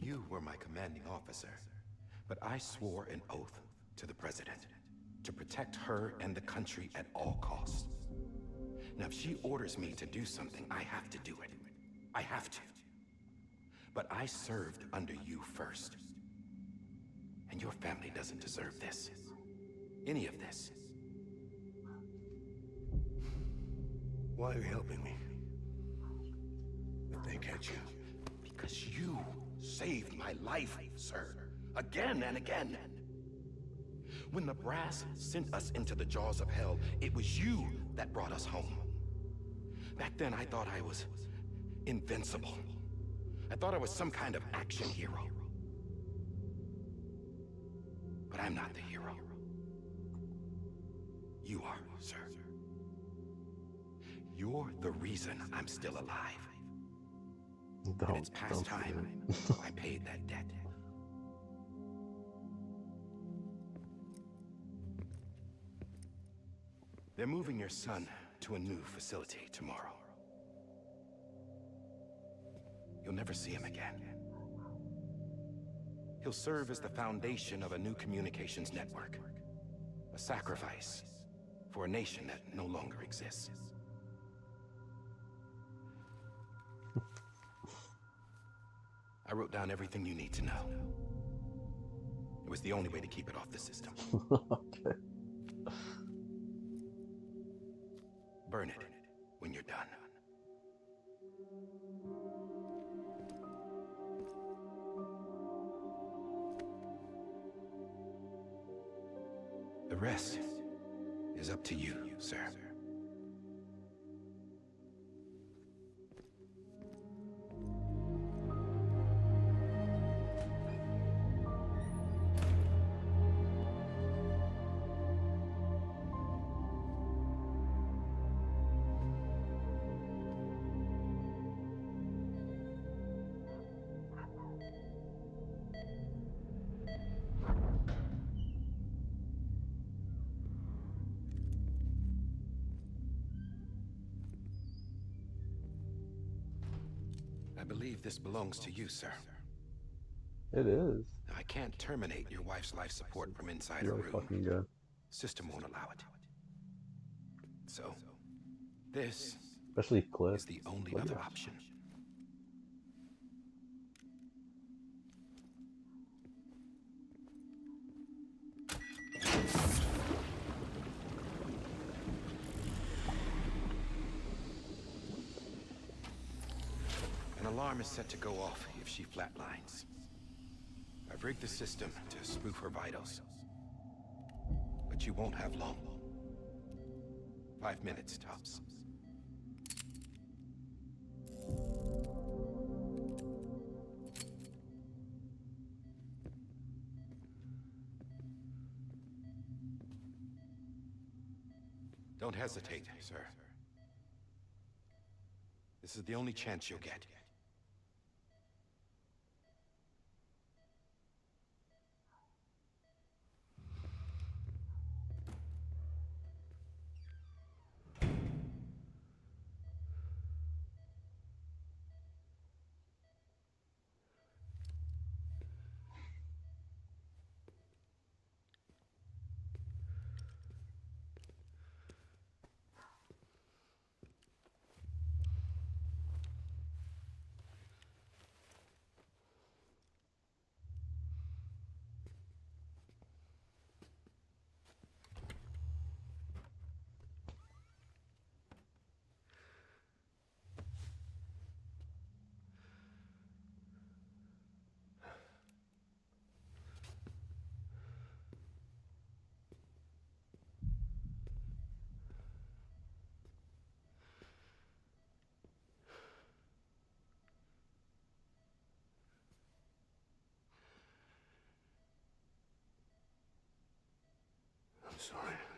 You were my commanding officer, but I swore an oath to the President to protect her and the country at all costs. Now, if she orders me to do something, I have to do it. I have to. But I served under you first. And your family doesn't deserve this. Any of this. Why are you helping me? If they catch you. Because you saved my life, sir. Again and again. When the brass sent us into the jaws of hell, it was you that brought us home. Back then, I thought I was invincible. I thought I was some kind of action hero. But I'm not the hero. You are, sir. You're the reason I'm still alive. And it's past time I paid that debt. They're moving your son to a new facility tomorrow. You'll never see him again. He'll serve as the foundation of a new communications network. A sacrifice for a nation that no longer exists. I wrote down everything you need to know. It was the only way to keep it off the system. Okay. Burn it when you're done. The rest is up to you, sir. I believe this belongs to you, sir. It is. I can't terminate your wife's life support from inside Really her room. fucking good. System won't allow it. So, this Especially Cliff. is the only Look at other that. option. An alarm is set to go off if she flatlines. I've rigged the system to spoof her vitals. But you won't have long. 5 minutes, tops. Don't hesitate, sir. This is the only chance you'll get.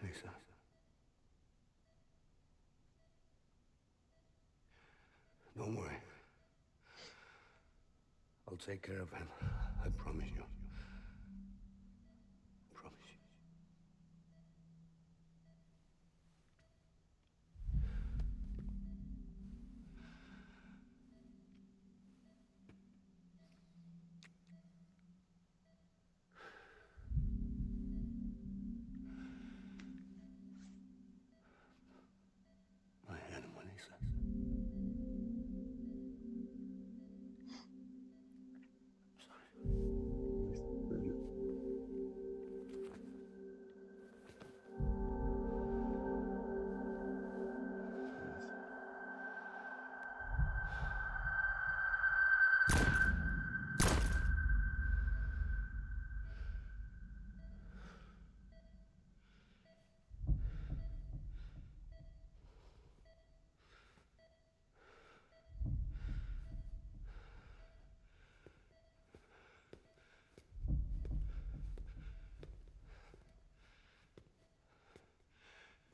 Lisa. Don't worry. I'll take care of him. I promise you. Promise you. My animal, Lisa. Bridget.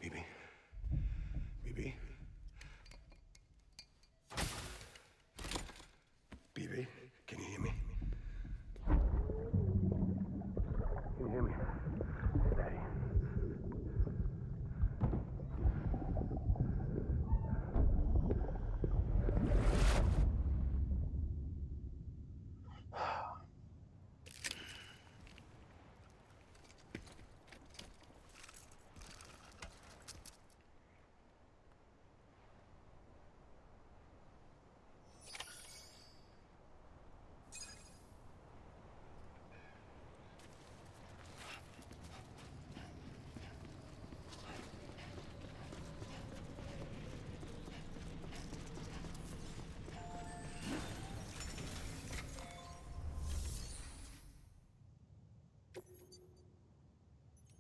Bibi. Bibi. Bibi, can you hear me? Can you hear me? Daddy.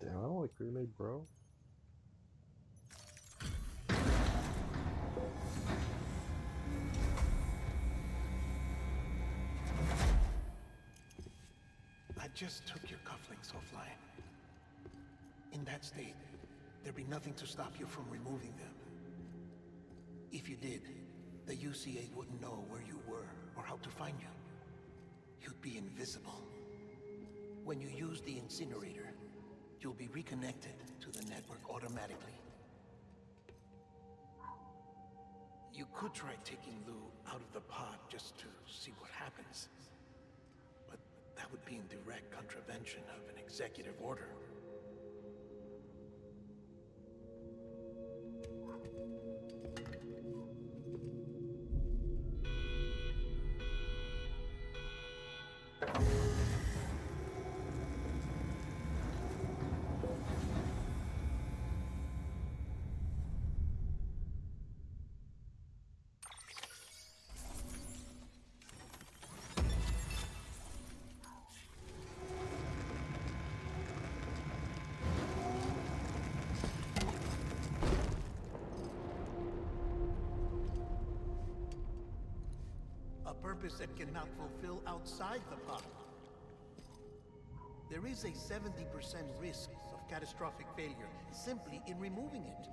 Damn, I don't like remade, bro. I just took your cufflinks offline. In that state, there'd be nothing to stop you from removing them. If you did, the UCA wouldn't know where you were or how to find you. You'd be invisible. When you use the incinerator, you'll be reconnected to the network automatically. You could try taking Lou out of the pod just to see what happens. But that would be in direct contravention of an executive order. A purpose that cannot fulfill outside the pod. There is a 70% risk of catastrophic failure simply in removing it.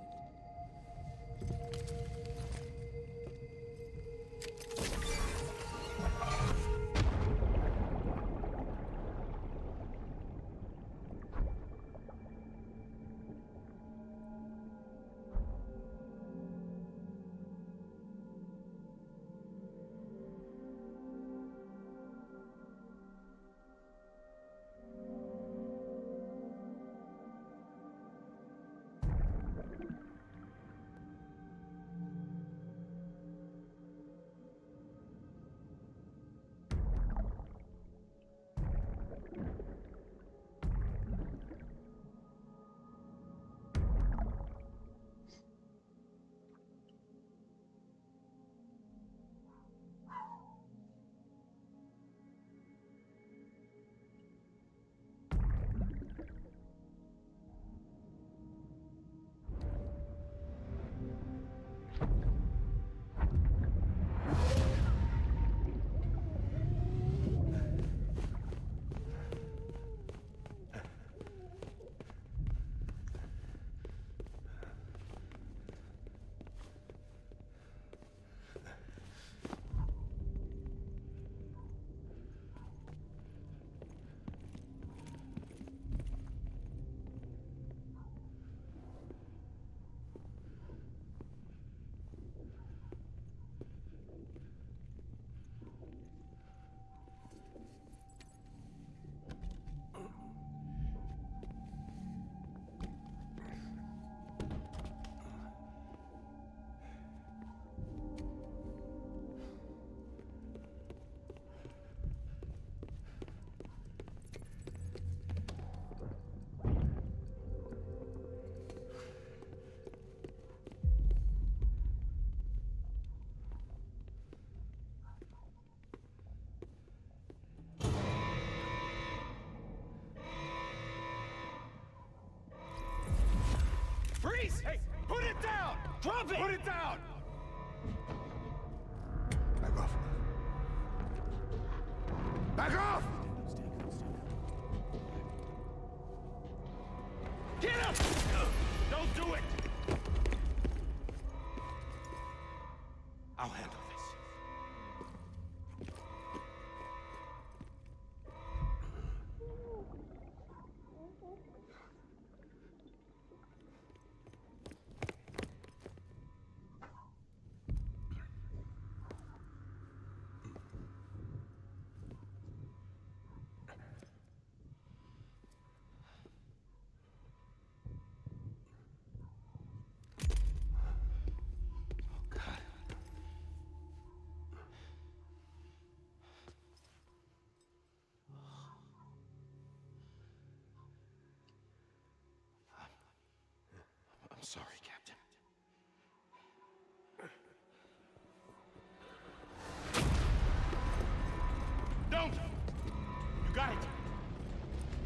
Freeze! Hey, put it down! Drop it! Put it down! Back off. Back off! Get him! Don't do it! I'll handle this. I'm sorry, Captain. Don't! You got it!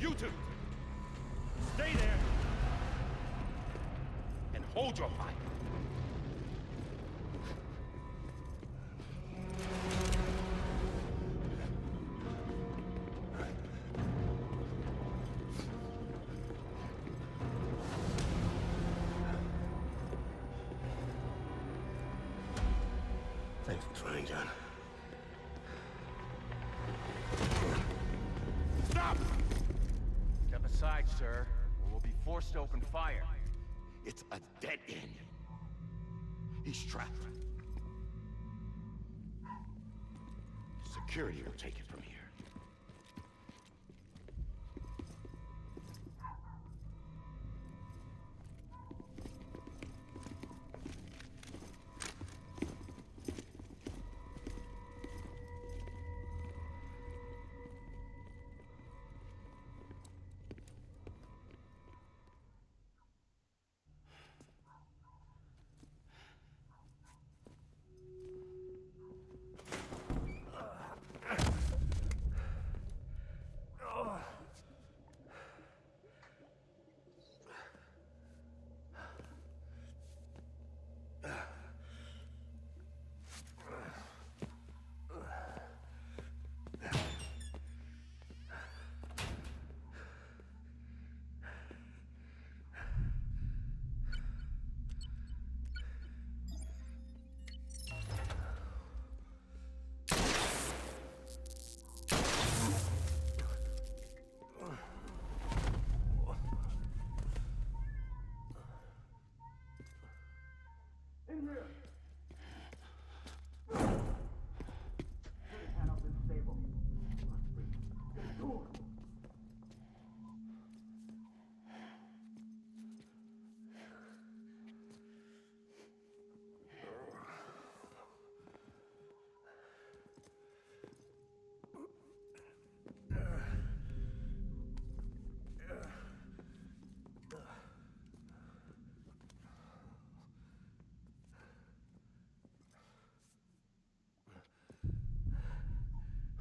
You two! Stay there! And hold your fire! Thanks for trying, John. Stop! Step aside, sir, or we'll be forced to open fire. It's a dead end. He's trapped. Security will take it from here.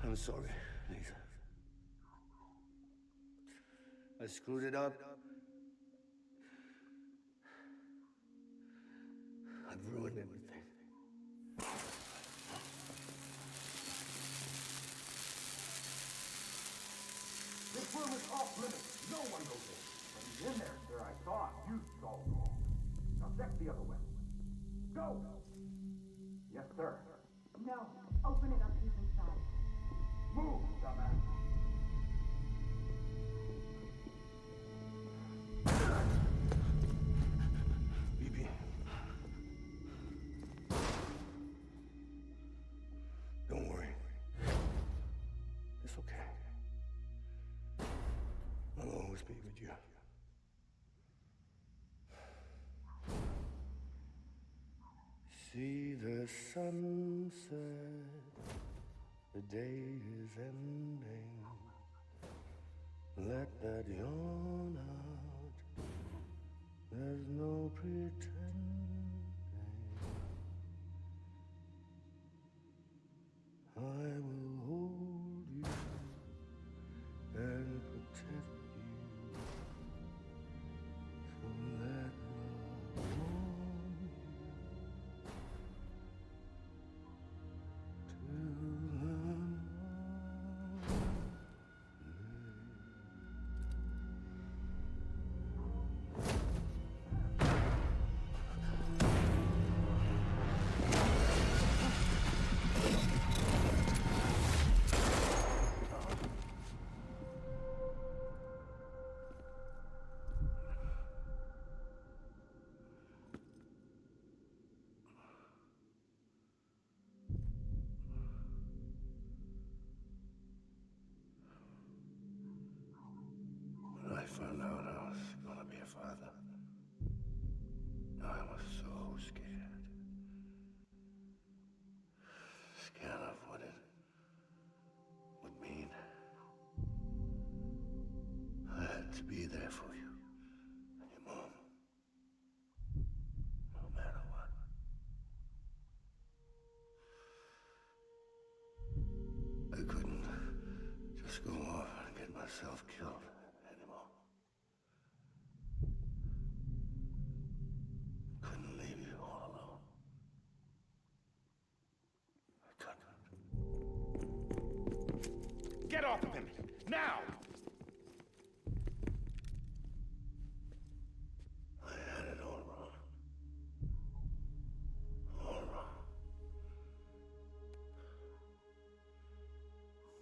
I'm sorry, Lisa. I screwed it up. I've ruined everything. This room is off limits. No one goes in. But he's in there, sir. I saw him. You saw him all. Now check the other way. Go! Yes, sir. No. Open it up. He's inside. Move, dumbass. BB. Don't worry. It's okay. I'll always be with you. See the sunset, the day is ending. Let that yawn out, there's no pretending. I will hold you and protect you. So let love myself killed anymore. Couldn't leave you all alone. I couldn't. Get off of him! Now! I had it all wrong. All wrong.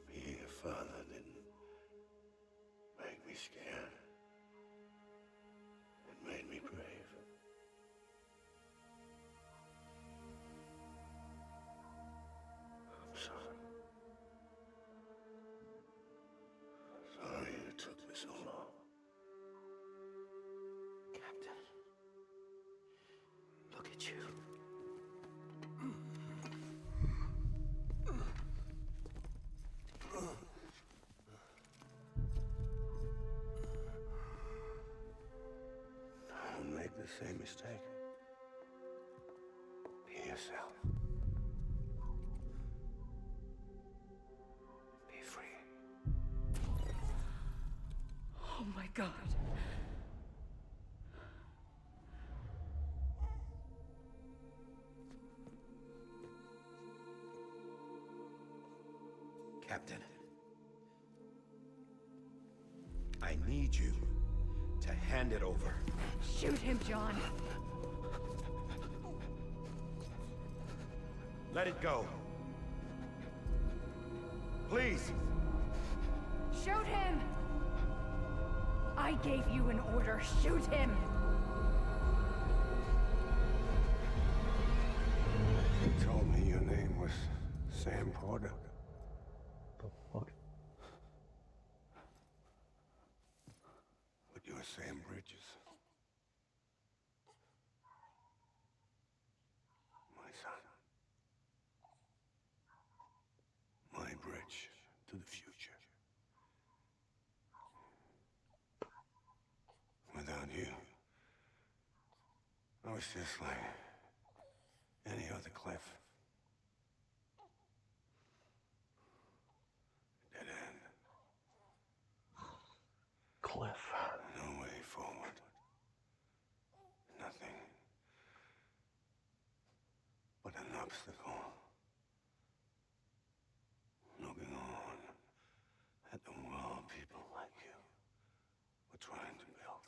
Being a father didn't make me scared. It made me brave. I'm sorry. Sorry it took me so long. Captain, look at you. Don't make the same mistake. Be yourself. Be free. Oh my God. Captain, I need you to hand it over. Shoot him, John. Let it go. Please. Shoot him! I gave you an order. Shoot him! You told me your name was Sam Porter. The fuck? But you're Sam Bridges. My son. My bridge to the future. Without you, I was just like any other Cliff. Dead end. Cliff. No way forward. Nothing but an obstacle. Looking on at the world people like you were trying to build.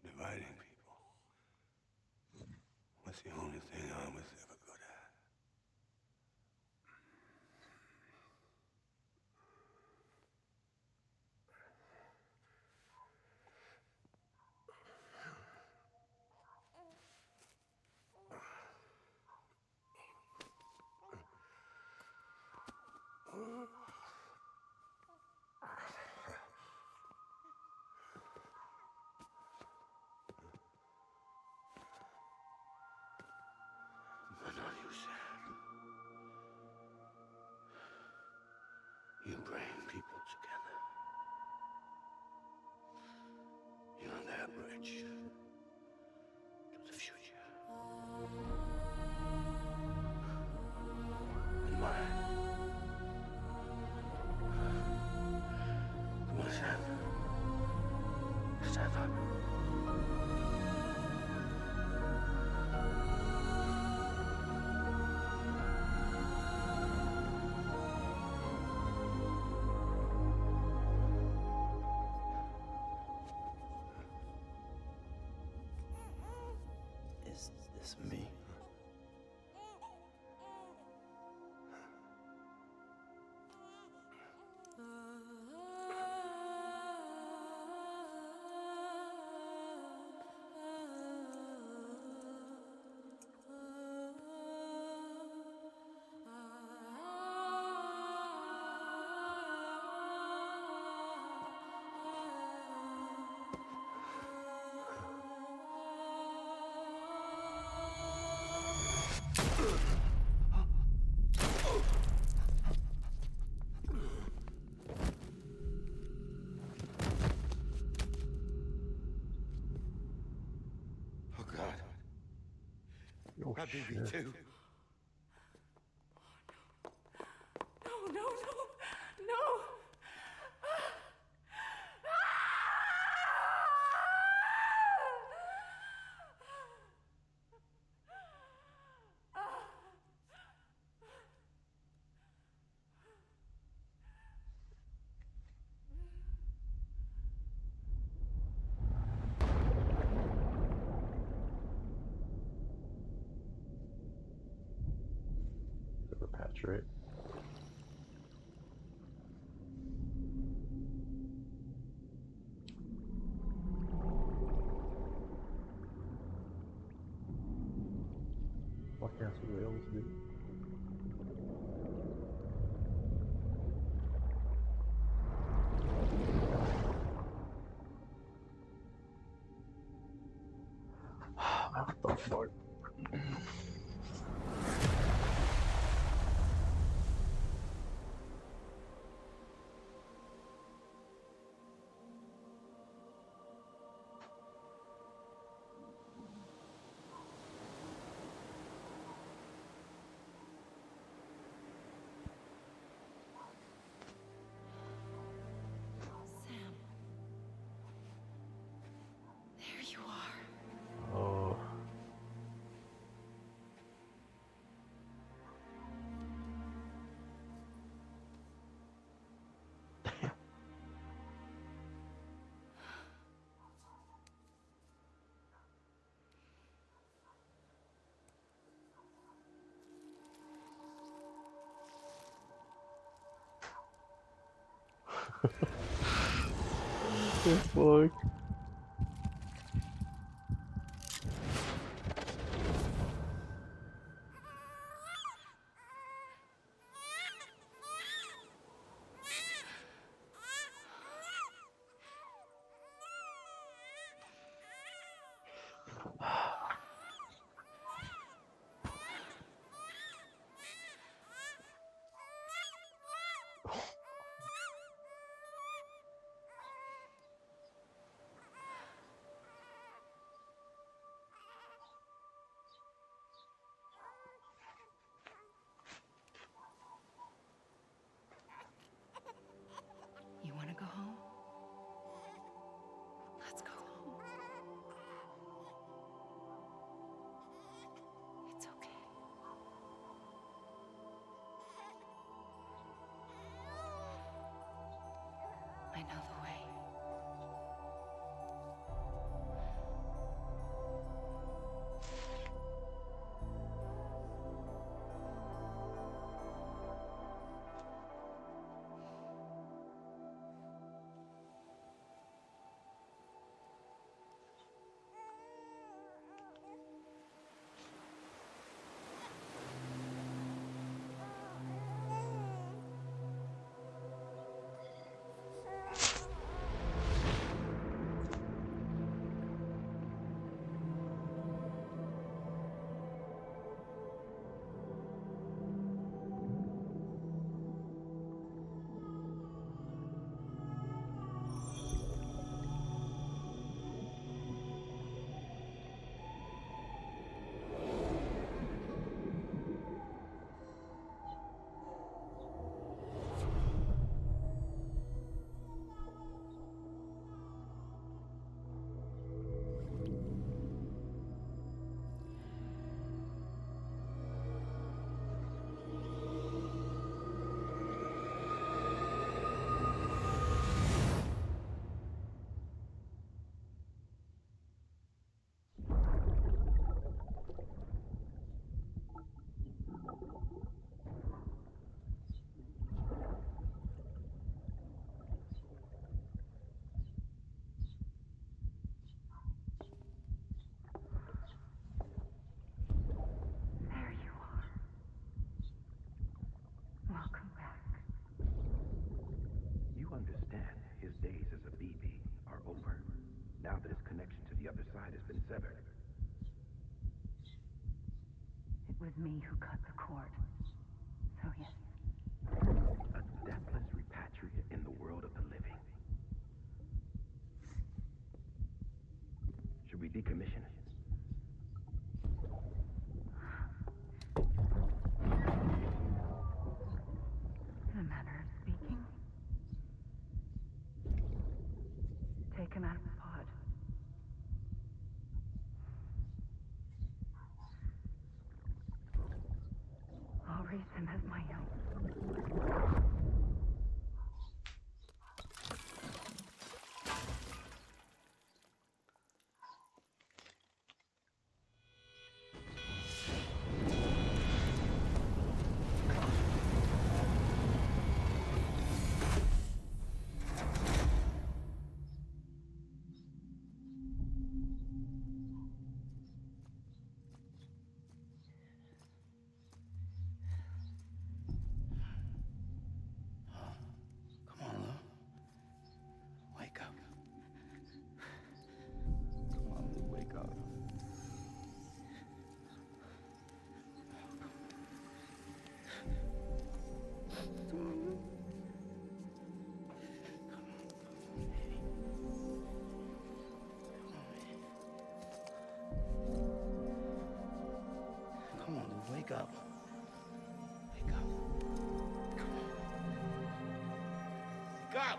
Dividing people was the only thing I was ever good at. But are you sad? You bring people together. You're their bridge to the future. And mine. Come on, Sam. Stand up. Is this me? Oh, God. Oh My baby, shit. too. right? What castle whales do? What the fuck? Sam. There you are. Oh. What the fuck? You want to go home? Let's go home. It's okay. I know the way. There you are. Welcome back. You understand his days as a BB are over, now that his connection to the other side has been severed. It was me who cut the cord. So yes. A deathless repatriate in the world of the living. Should we decommission it? In a manner of speaking. Take him out of the pod. I'll raise him as my own. wake up. Wake up. Come on. Wake up!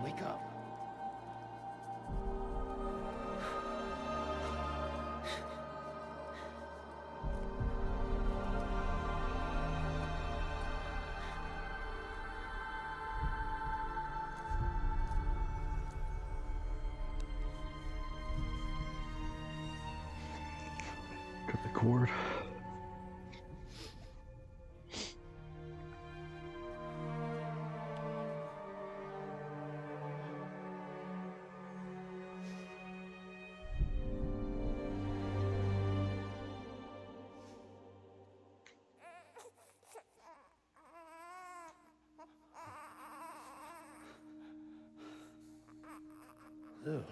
Wake up. Cut the cord. Ew.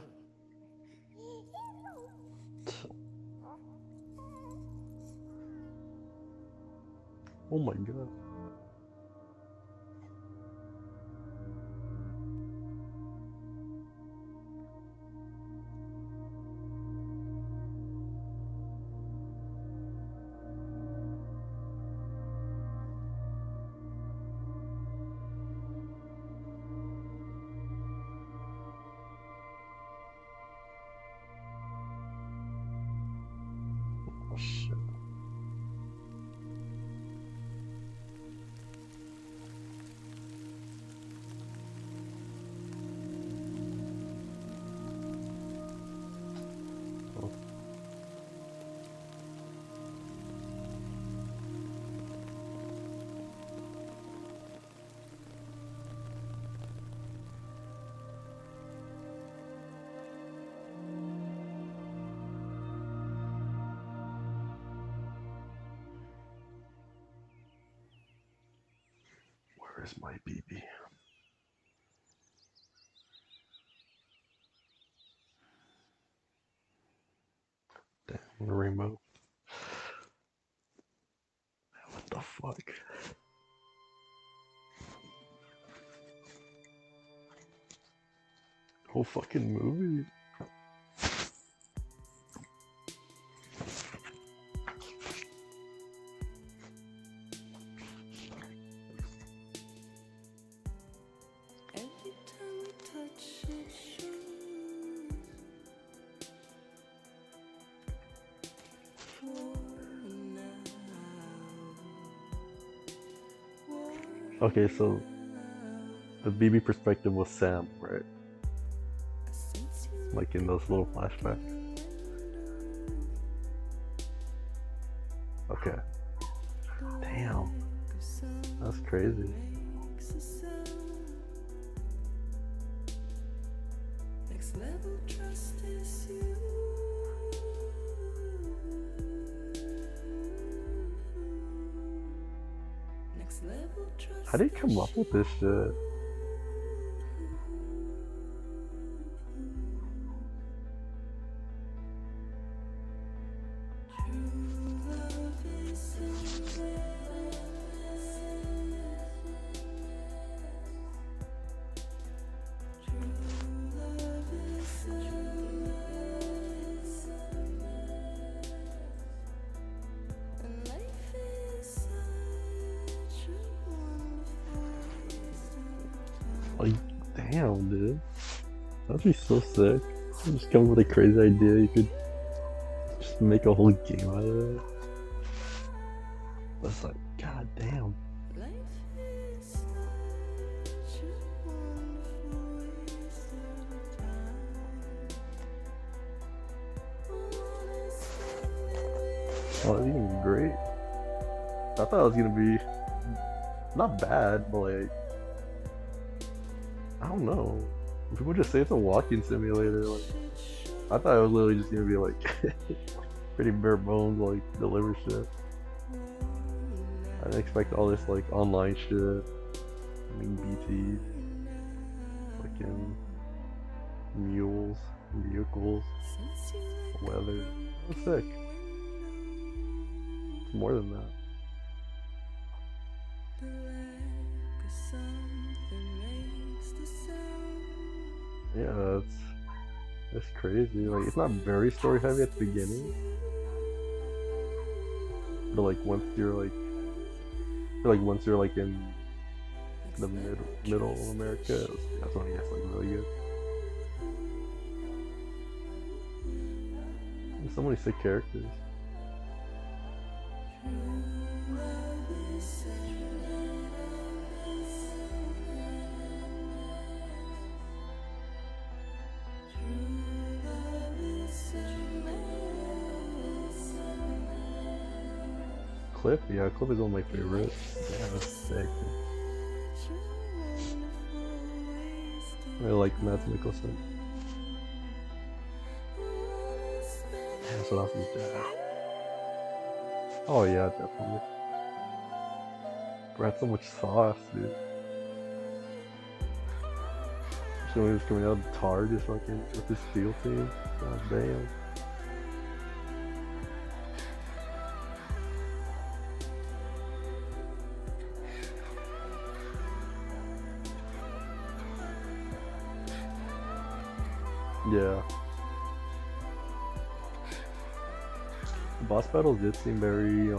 Oh my god. Oh shit. Oh. Where is my BB? Damn, the rainbow. What the fuck? Whole fucking movie. Every time we touch it shows. Okay, so the BB perspective was Sam, right? Like in those little flashbacks. Okay. Damn. That's crazy. Next level trust is you. Next level trust. How did he come up with this shit? Like, damn, dude. That'd be so sick. You just come up with a crazy idea, you could just make a whole game out of it. It's like, god damn. Oh, that's even great. I thought it was gonna be not bad, but like, I don't know. People just say it's a walking simulator. Like, I thought it was literally just gonna be like pretty bare bones, like deliver shit. I didn't expect all this like online shit. I mean, BT, fucking mules, vehicles, weather. That's sick. It's more than that. The lack of something Yeah, that's crazy. Like it's not very story heavy at the beginning, but like once you're like in the middle of America, that's when it gets like really good. There's so many sick characters. Cliff, yeah, Cliff is one of my favorites. Yeah, that's sick. I like Mads Mikkelsen. That's what else is there? Oh yeah, definitely. Bro, that's so much sauce, dude. Especially when he was coming out of the tar, just fucking with his SEAL team. God damn. Yeah. The boss battles did seem very, I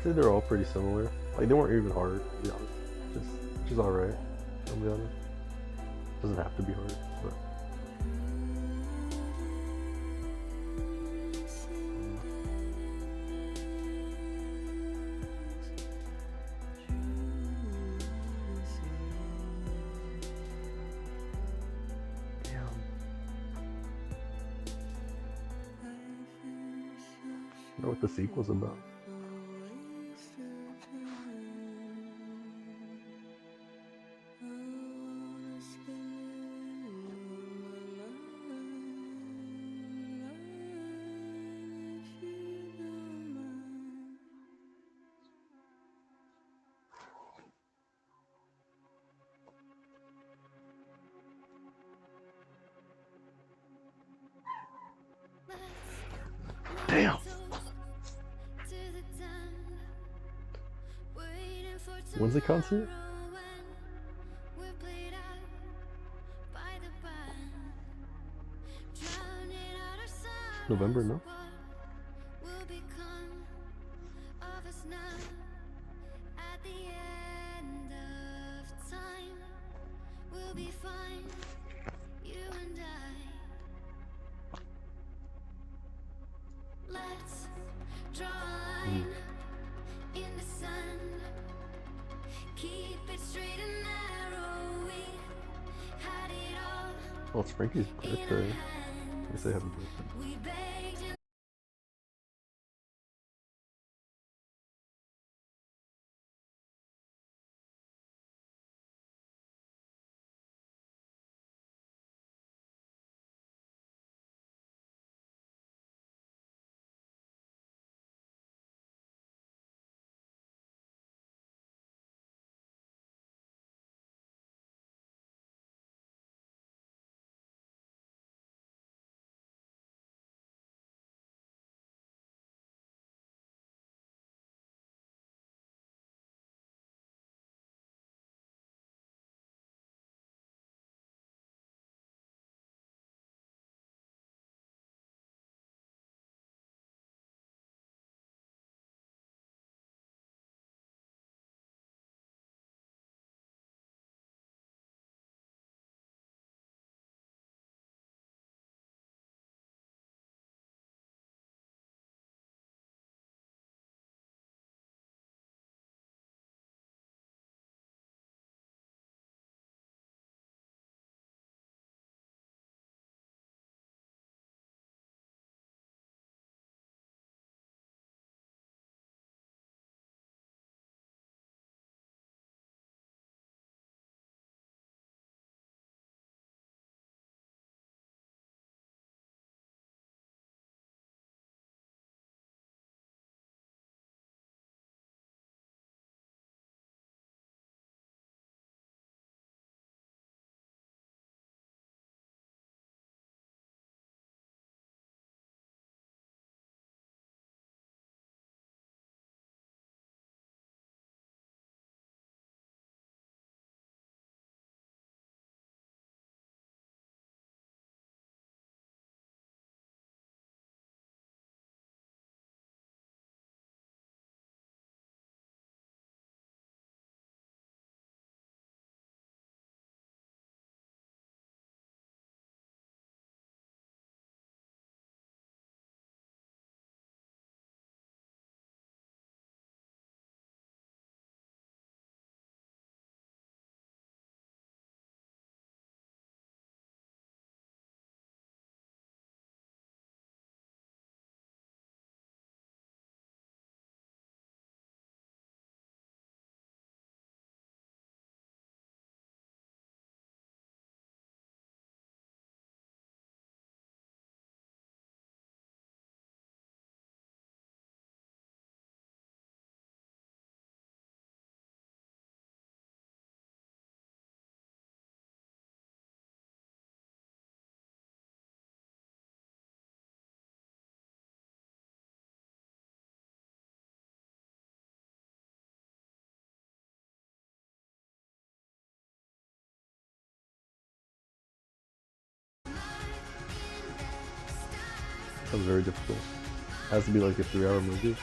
think they're all pretty similar. Like, they weren't even hard, to be honest. Which is alright, I'll be honest. Doesn't have to be hard, but. Damn. I wonder what the sequel's about. Damn. When's the concert? November, no? Well, it's Frankie's birthday. I say happy birthday. Sounds very difficult. Has to be like a 3-hour movie.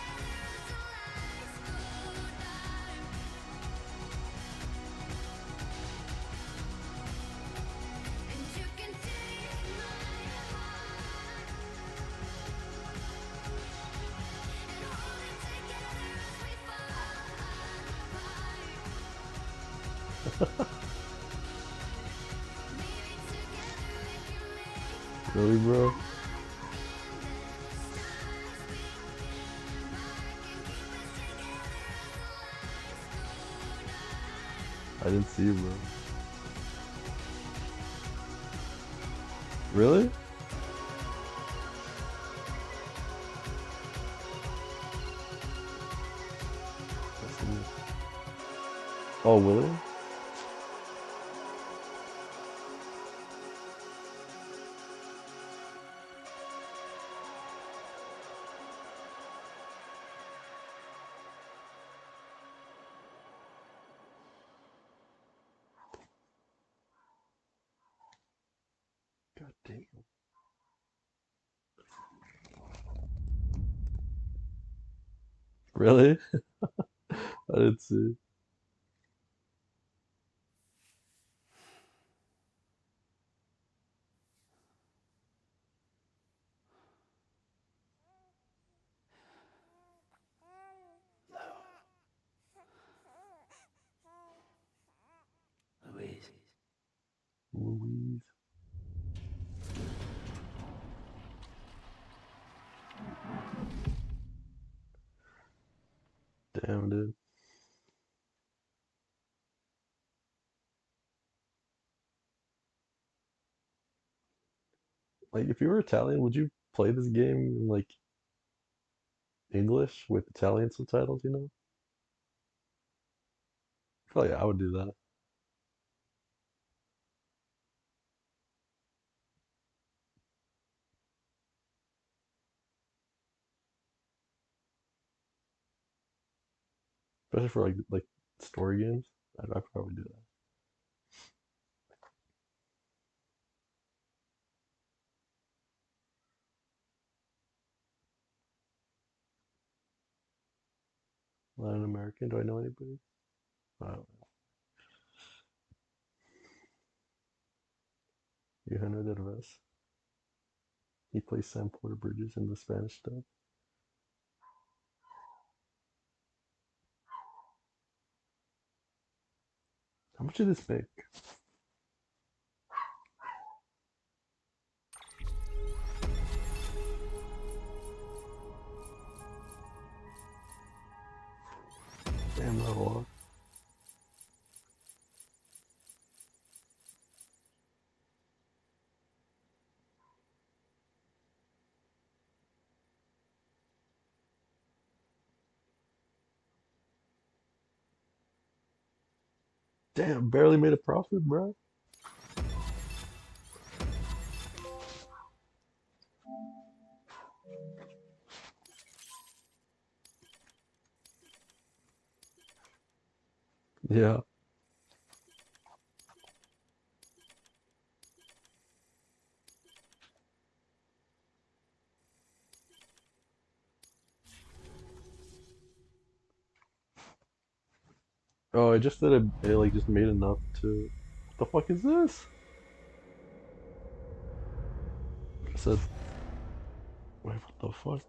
Really, bro? I didn't see you, bro. Really? Oh, William? God damn. Really? I didn't see. Louise. Louise. Damn, dude. Like, if you were Italian, would you play this game in, like, English with Italian subtitles, you know? I feel like I would do that. Especially for, like story games. I'd probably do that. Latin American, do I know anybody? I don't know. Eugenio Derbez. He plays Sam Porter Bridges in the Spanish dub. How much did this make? Damn, not a lot. Damn, barely made a profit, bro. Yeah. Oh, I just did it like just made enough to. What the fuck is this? It said, wait, what the fuck?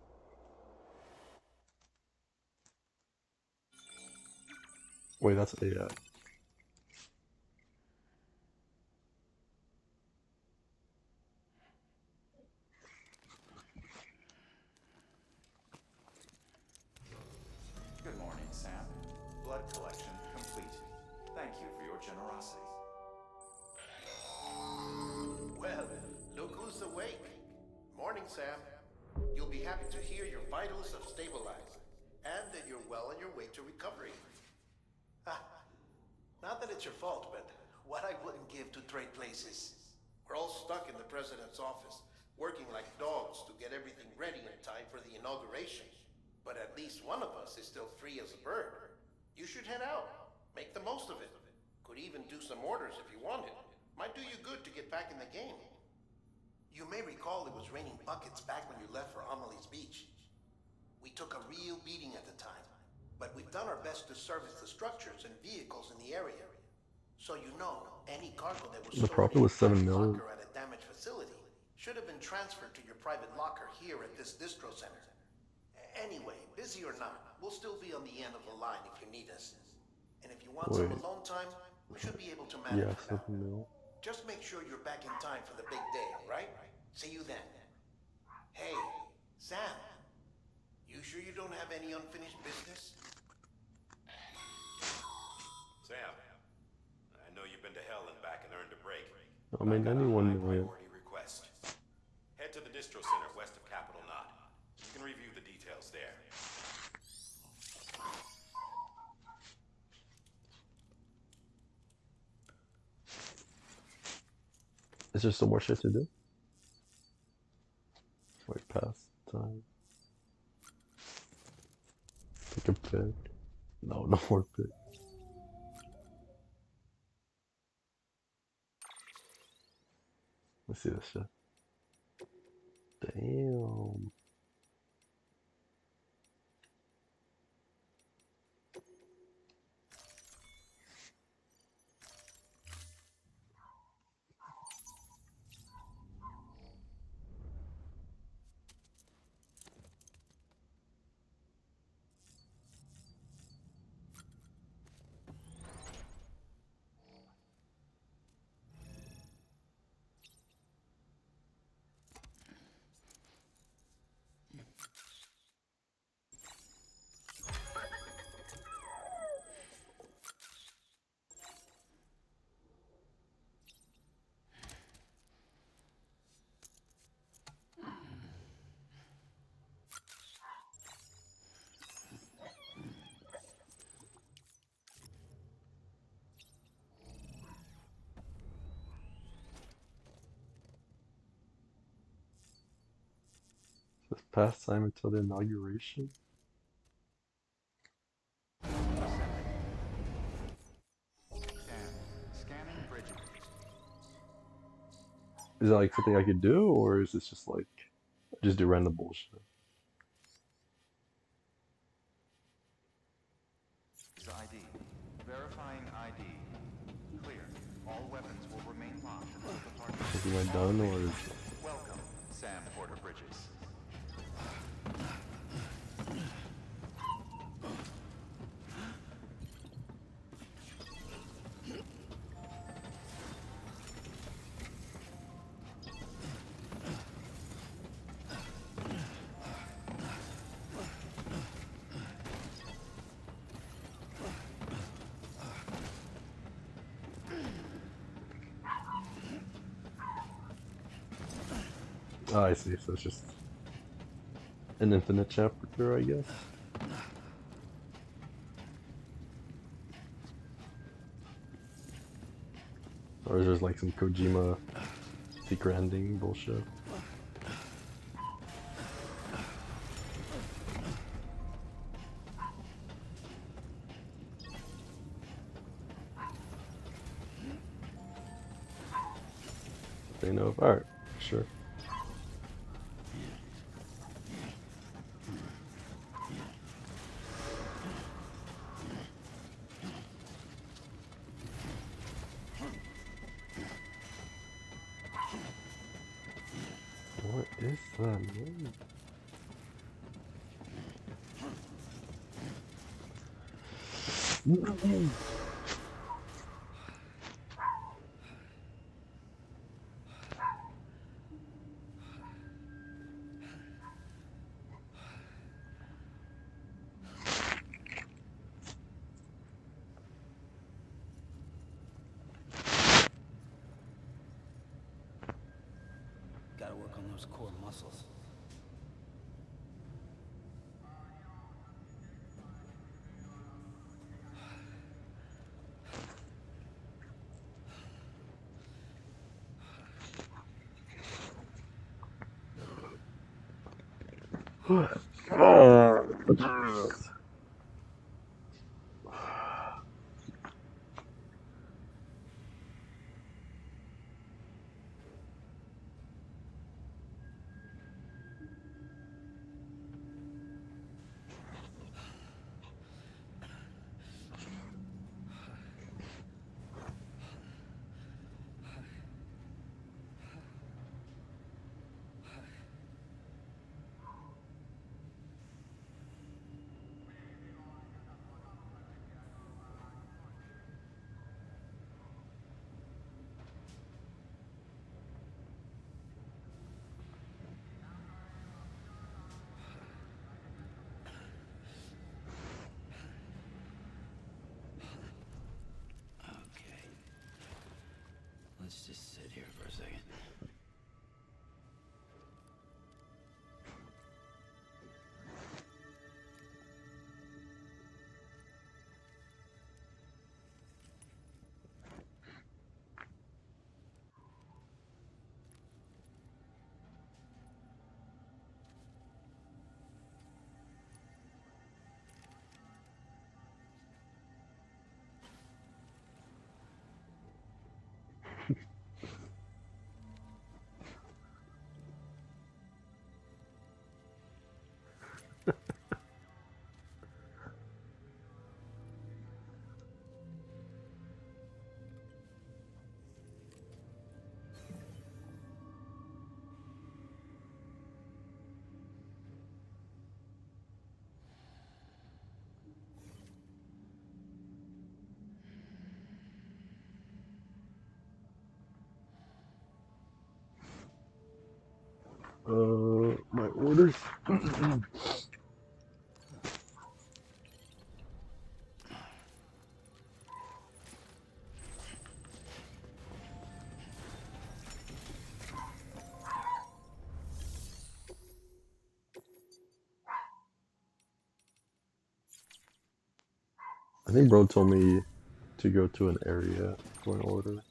Wait, that's AI. Good morning, Sam. Blood collection complete. Thank you for your generosity. Well, look who's awake. Morning, Sam. You'll be happy to hear your vitals have stabilized, and that you're well on your way to recovery. Ah, not that it's your fault, but what I wouldn't give to trade places. We're all stuck in the president's office, working like dogs to get everything ready in time for the inauguration. But at least one of us is still free as a bird. You should head out. Make the most of it. Could even do some orders if you wanted. Might do you good to get back in the game. You may recall it was raining buckets back when you left for Amelie's Beach. We took a real beating at the time, but we've done our best to service the structures and vehicles in the area. So you know, any cargo that was The stored profit in was your 7 private million. locker at a damaged facility should have been transferred to your private locker here at this distro center. Anyway, busy or not, we'll still be on the end of the line if you need us. And if you want some Wait. alone time, we should be able to manage Yeah, for 7 now. mil. Just make sure you're back in time for the big day, alright? See you then. Hey, Sam. You sure you don't have any unfinished business? Sam, I know you've been to hell and back and earned a break. I mean, got a anyone high would. priority request. Head to the distro center west of Capitol Knot. You can review the details there. Is there still more shit to do? Wait, past time. Pick a pick. No, no more pick. Let's see this shit. Damn. This past time until the inauguration? Scanning bridges. Is that like something I could do, or is this just like, just do random bullshit? ID. Verifying ID. Clear. All weapons will remain locked until the party. Is it done, or is... Welcome, Sam Porter Bridges. Oh, I see, so it's just an infinite chapter, I guess. Or is there like some Kojima secret ending bullshit? They know. Alright, sure. What is that name? Gotta work on those core muscles. Let's just sit here for a second. My orders. I think bro told me to go to an area for an order.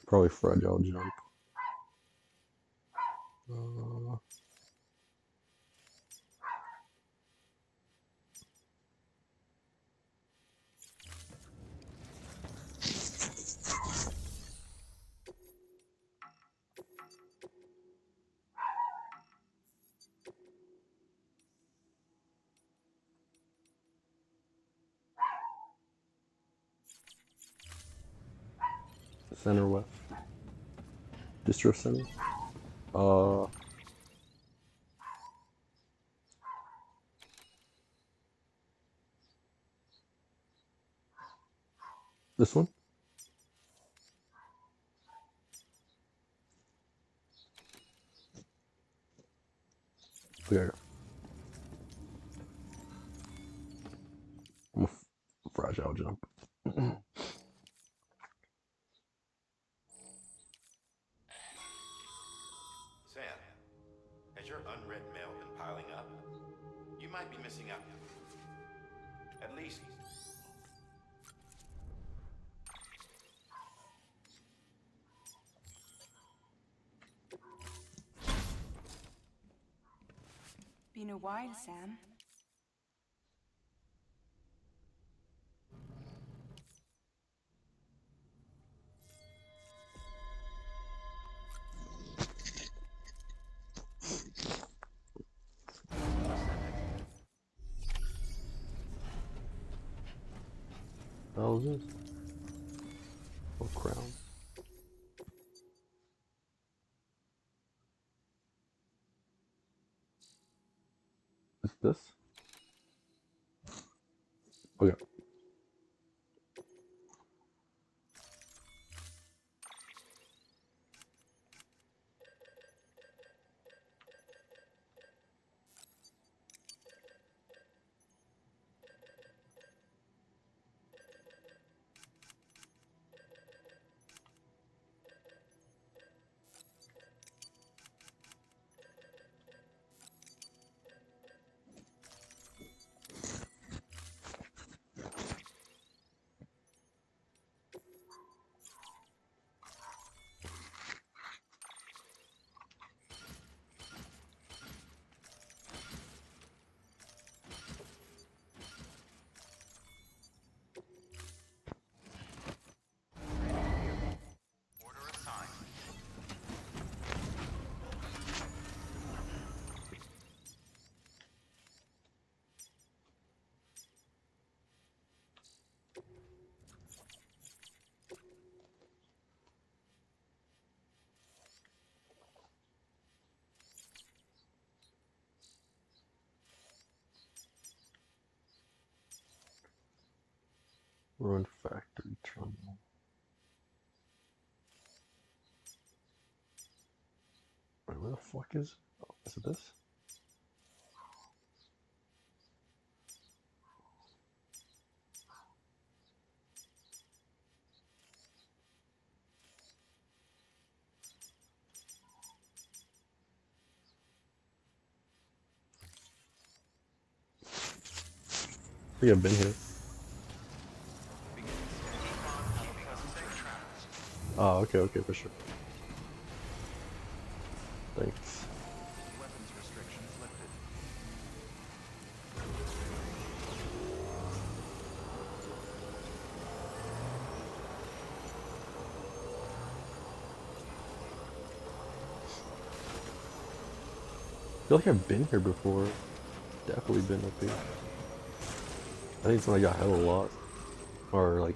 Probably fragile jump. Center left. Distro center. This one? Okay. I'm a fragile jump. Sam, has your unread mail been piling up? You might be missing out. At least... Been a while, Sam. How is this? Oh, crown. Is this? Okay. Order assigned. Run factory terminal. Wait, where the fuck is? Oh, is it this? think I've been here. Oh, okay, okay, for sure. Thanks. Weapons restrictions lifted. I feel like I've been here before. Definitely been up here. I think it's when I got hella lost. Or like,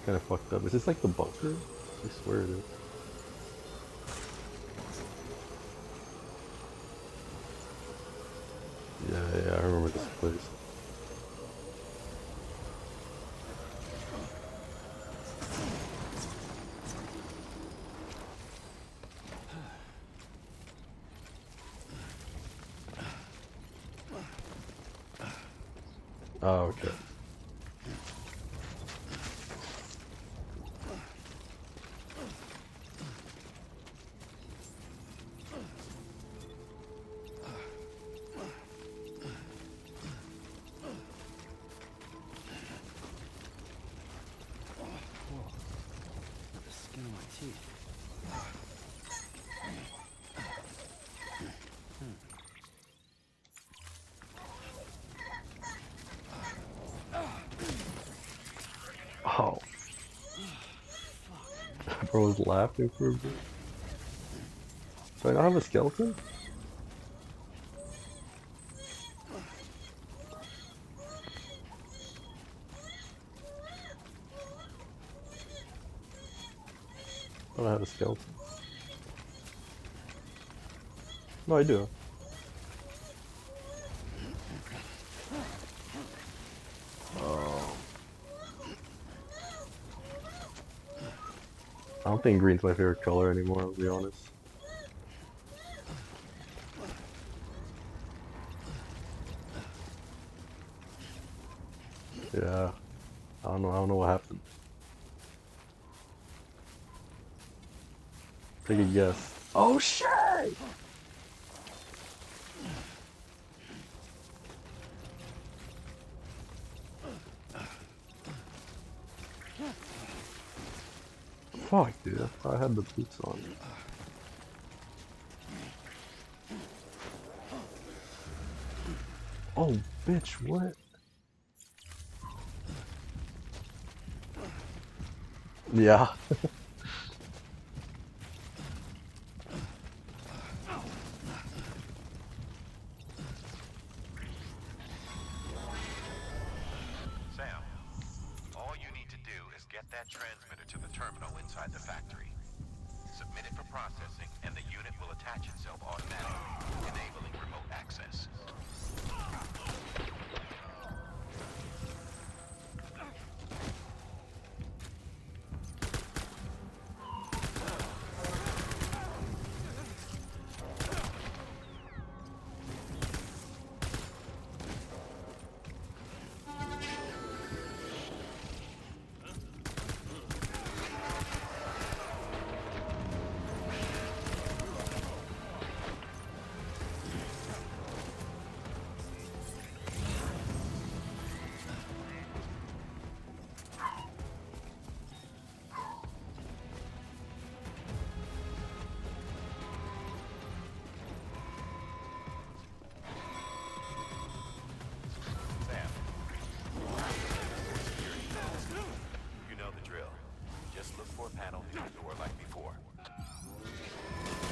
kind of fucked up. Is this like the bunker? I swear it is. Yeah, I remember this place. Oh, okay. The skin on my teeth. Oh. Bro was laughing for a bit. Do I not have a skeleton? I don't have a skeleton. No, I do. Oh. I don't think green's my favorite color anymore, I'll be honest. Yeah. I don't know what happened. Take a guess. Oh shit! Fuck, dude. I thought I had the boots on. Oh, bitch, what? Yeah. Sam, all you need to do is get that transmitter to the terminal inside the factory. Submit it for processing, and the unit will attach itself automatically, enabling remote access.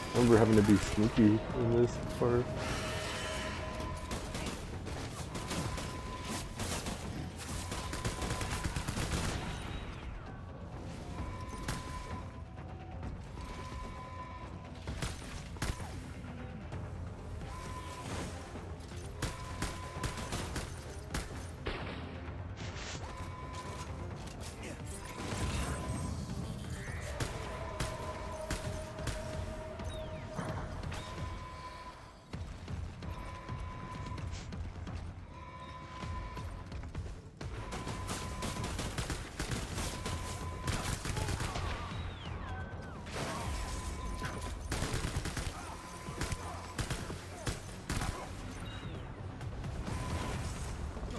I remember having to be sneaky in this part.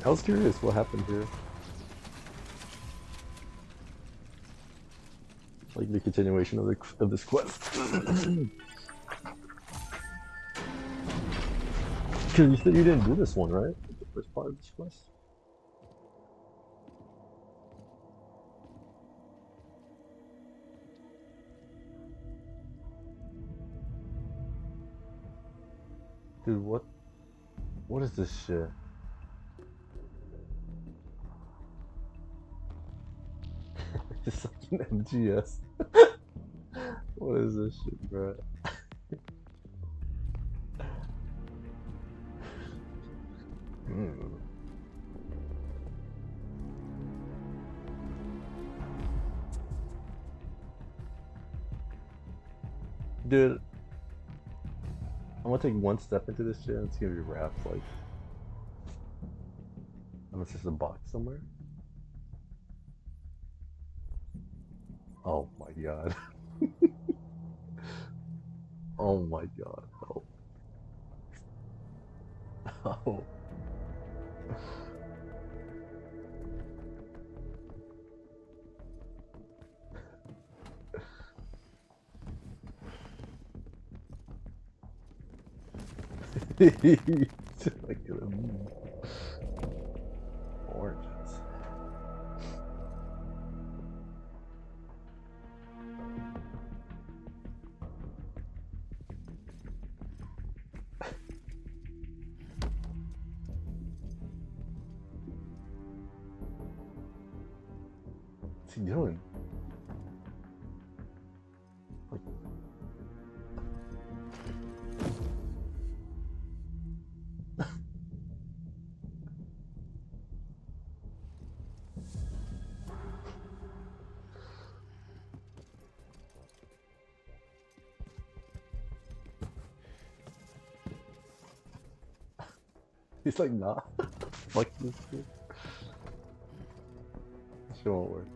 I was curious what happened here. Like the continuation of this quest. Because you said you didn't do this one, right? The first part of this quest? Dude, what is this shit? It's like an MGS. What is this shit, bro? Dude, I'm gonna take one step into this shit and it's gonna be wrapped like. Unless there's a box somewhere. Oh my god. Oh my god. Oh. Oh. Like oranges. What's he doing? Like... He's like, nah. Fuck this shit. This shit won't work.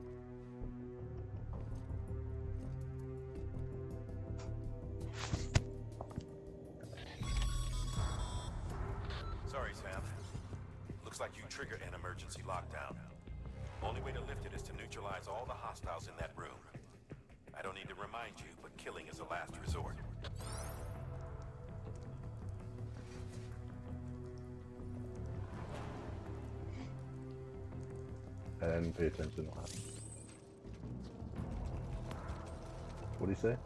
Sorry, Sam. Looks like you triggered an emergency lockdown. Only way to lift it is to neutralize all the hostiles in that room. I don't need to remind you, but killing is a last resort. I didn't pay attention last. What'd he say?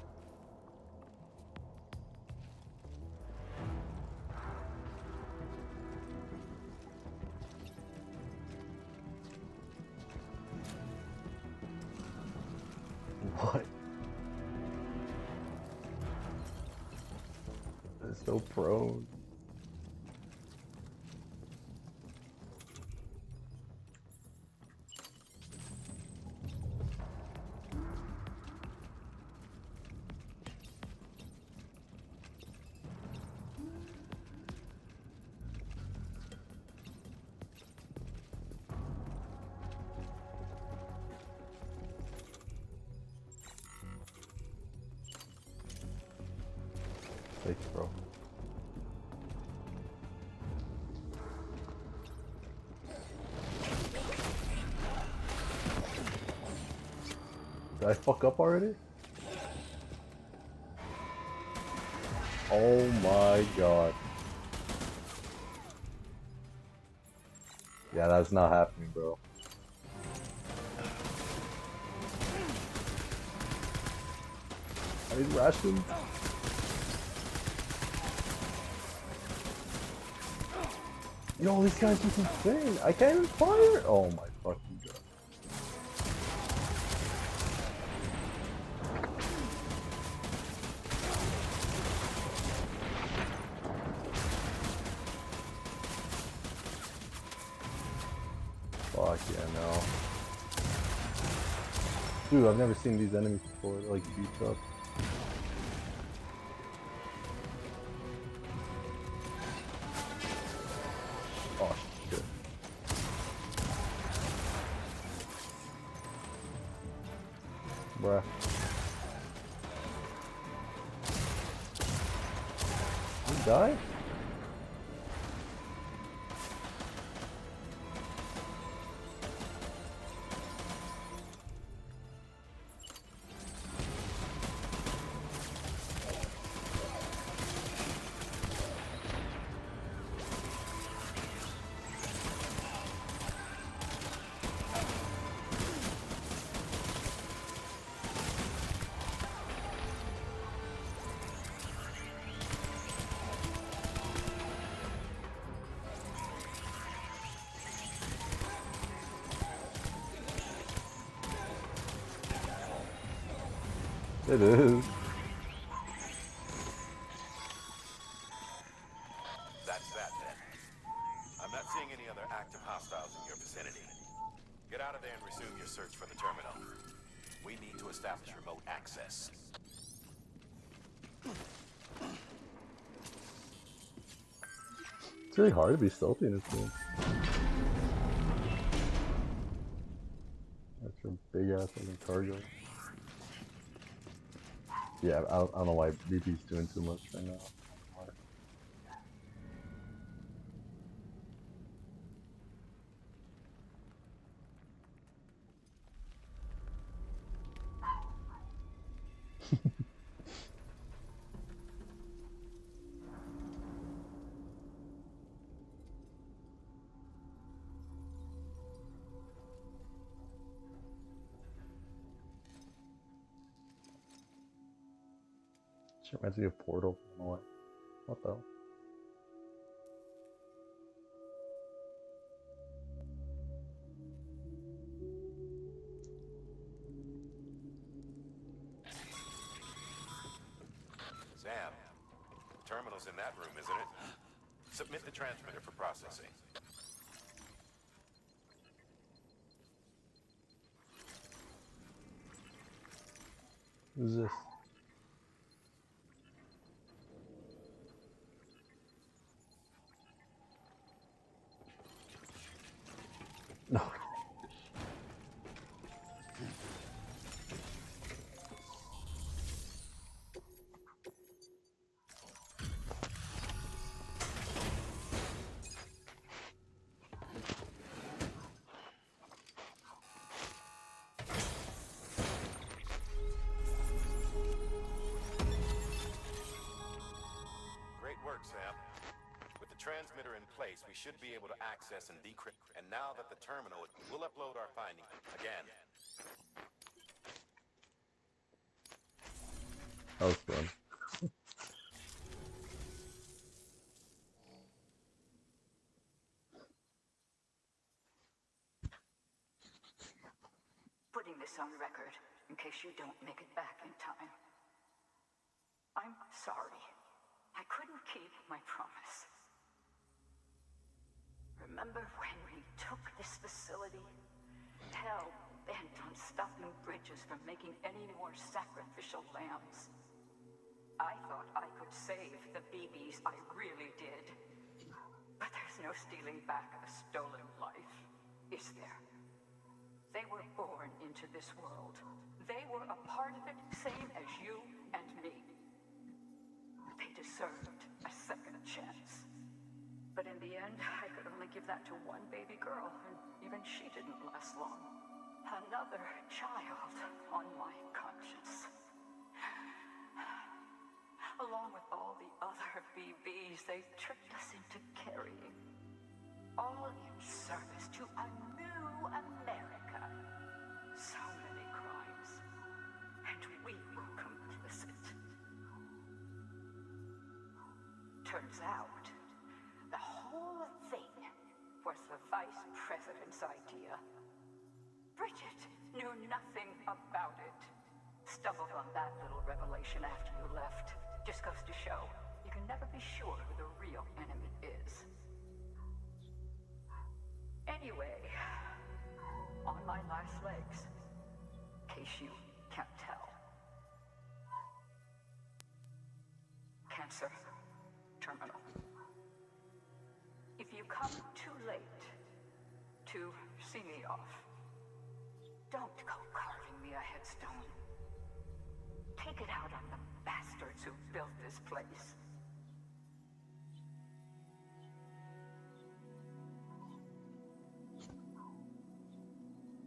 What? They're so prone. Thanks, bro. Did I fuck up already? Oh my god. Yeah, that's not happening, bro. Are these rations? Yo, this guy's just insane. I can't even fire. Oh my fucking god. Fuck yeah, no. Dude, I've never seen these enemies before. They're like beefed up. Oh shit. Bruh. You die? It is. That's that then. I'm not seeing any other active hostiles in your vicinity. Get out of there and resume your search for the terminal. We need to establish remote access. It's really hard to be stealthy in this game. That's a big ass fucking cargo. Yeah, I don't know why BP's doing too much right now. Shit reminds me of Portal. I don't know why. What the hell? Sam, the terminal's in that room, isn't it? Submit the transmitter for processing. Who's this? No. Great work, Sam. With the transmitter in place, we should be able to access and decrypt. And now that the terminal, we'll upload our findings again. That was fun. Putting this on record, in case you don't make it back in time. I'm sorry. I couldn't keep my promise. Remember when we took this facility? Hell bent on stopping bridges from making any more sacrificial lambs. I thought I could save the BBs, I really did. But there's no stealing back a stolen life, is there? They were born into this world. They were a part of it, same as you and me. They deserved a second chance. But in the end, I could only give that to one baby girl, and even she didn't last long. Another child on my conscience. Along with all the other BBs they tricked us into carrying. All in service to a new America. So many crimes. And we were complicit. Turns out, the whole thing was the Vice President's idea. Bridget knew nothing about it. Stumbled on that little revelation after you left. Just goes to show, you can never be sure who the real enemy is. Anyway, on my last legs, in case you can't tell. Cancer terminal. If you come too late to see me off, don't go carving me a headstone. Take it out on the bastards who built this place.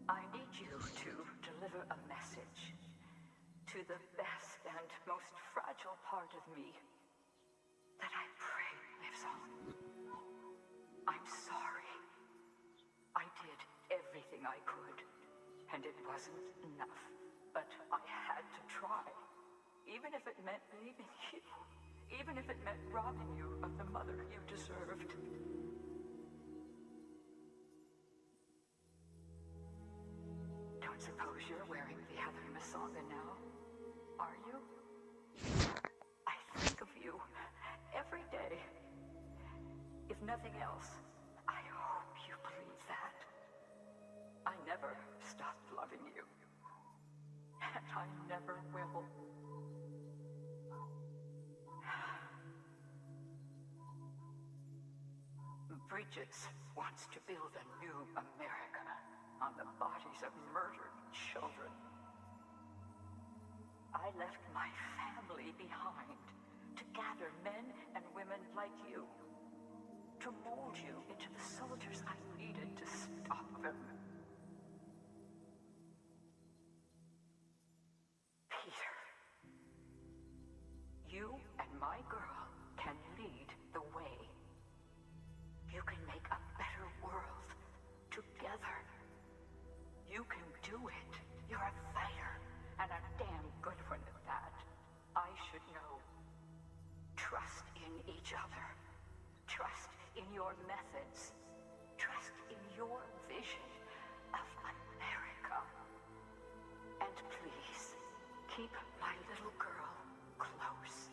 I need you to deliver a message to the best and most fragile part of me that I pray lives on. I'm sorry. I did everything I could, and it wasn't enough. But I had to try. Even if it meant leaving you. Even if it meant robbing you of the mother you deserved. Don't suppose you're wearing the other Masanga now, are you? nothing else. I hope you believe that. I never stopped loving you. And I never will. Bridges wants to build a new America on the bodies of murdered children. I left my family behind to gather men and women like you, to mold you into the soldiers I needed to stop them. Peter, you and my girl can lead the way. You can make a better world together. You can do it. You're a fighter, and a damn good one at that. I should know. Trust in each other. Trust in your methods. Trust in your vision of America. And please, keep my little girl close.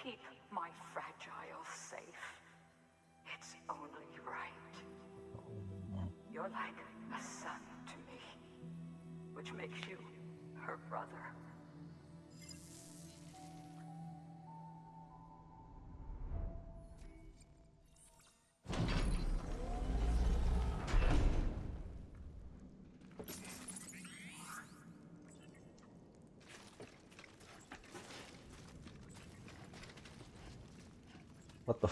Keep my fragile safe. It's only right. You're like a son to me, which makes you her brother. What the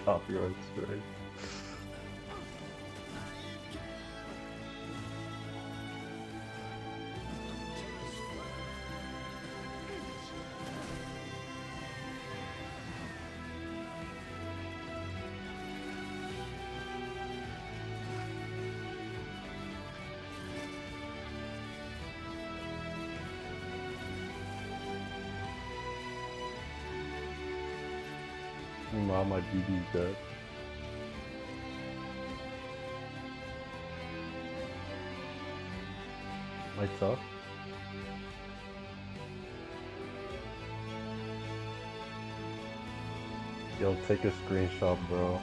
Copyright strike. Meanwhile, my BB's dead. Lights up. Yo, take a screenshot, bro.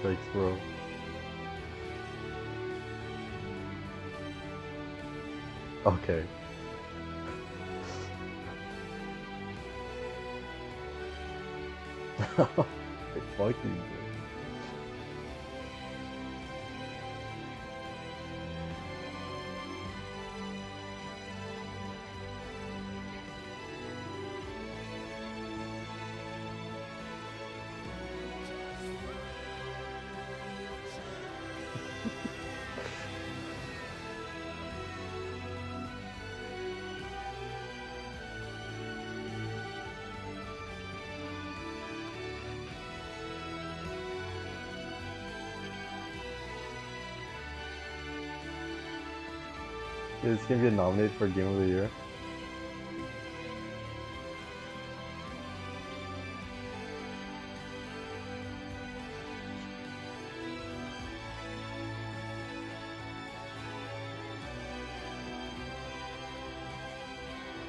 Thanks, bro. Okay. Hey, fuck you, bro. Is this gonna get nominated for Game of the Year?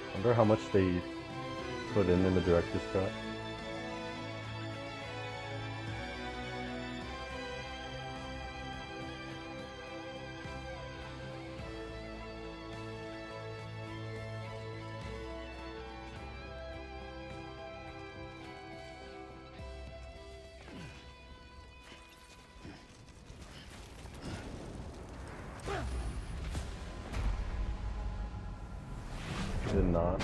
I wonder how much they put in the director's cut. Did not.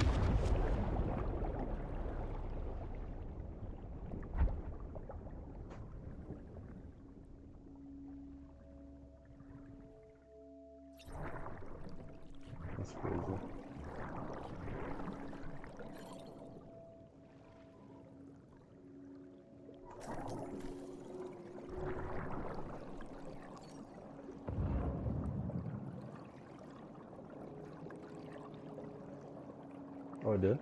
That's crazy. Oh, I did?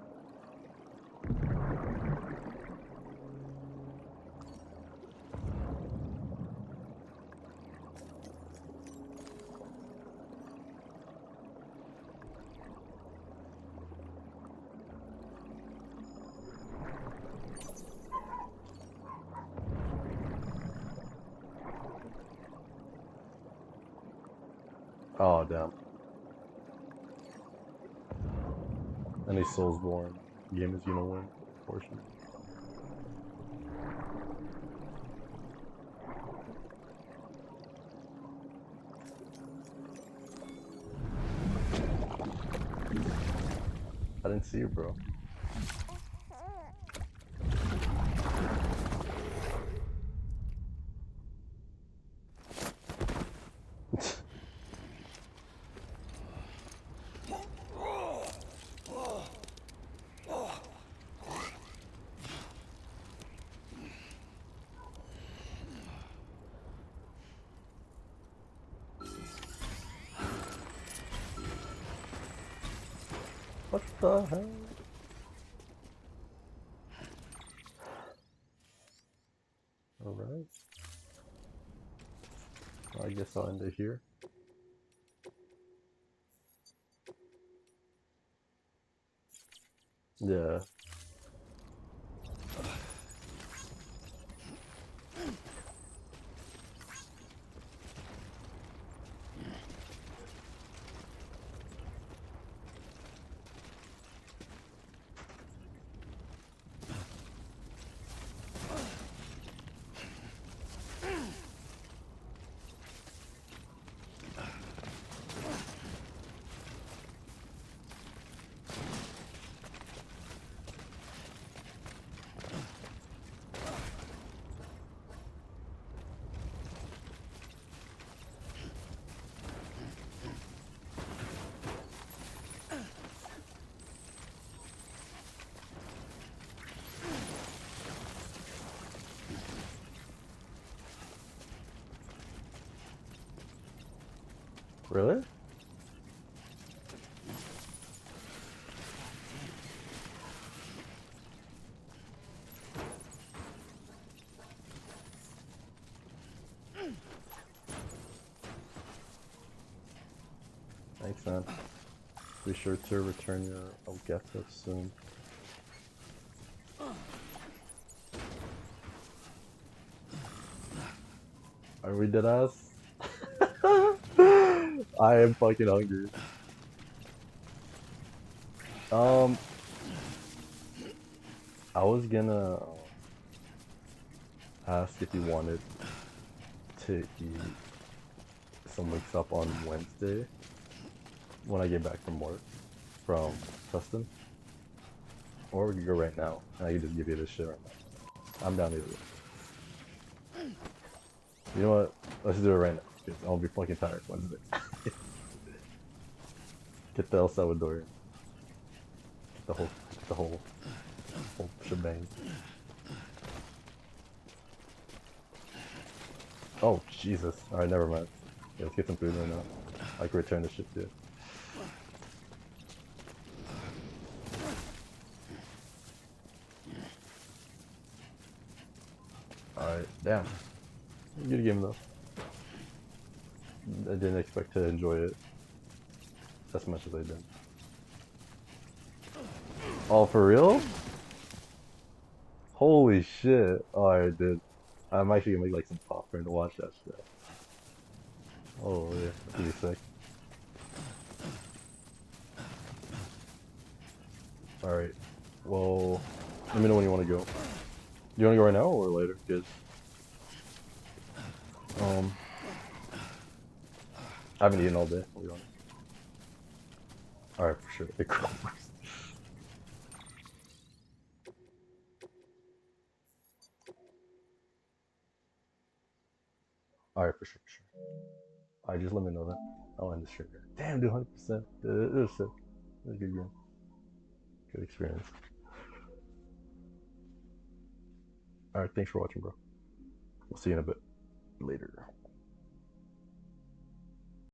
Oh, damn. Any Soulsborne game is gonna win, unfortunately. I didn't see you, bro. What the hell? Alright. I guess I'll end it here. Yeah. Really? Thanks, man. Be sure to return your objective soon. Are we dead ass? I am fucking hungry. I was gonna ask if you wanted to eat some wings up on Wednesday when I get back from work from Tustin. Or we could go right now and I can just give you this shit right now. I'm down either way. You know what? Let's do it right now because I'll be fucking tired Wednesday. Get the El Salvador. Get the whole shebang. Oh Jesus! All right, never mind. Yeah, let's get some food right now. I can return this shit to you. Alright, damn. Good game though. I didn't expect to enjoy it as much as I did. Oh, for real? Holy shit. Alright, dude. I'm actually gonna make like some popcorn to watch that shit. Oh yeah, that's gonna be sick. Alright. Well, let me know when you wanna go. You wanna go right now or later? Good. I haven't eaten all day, I'll be honest. Alright, for sure. Big crowd. Alright, for sure, for sure. Alright, just let me know that. I'll end the stream here. Damn, dude, 100%. It was sick. It was a good game. Good experience. Alright, thanks for watching, bro. We'll see you in a bit. Later.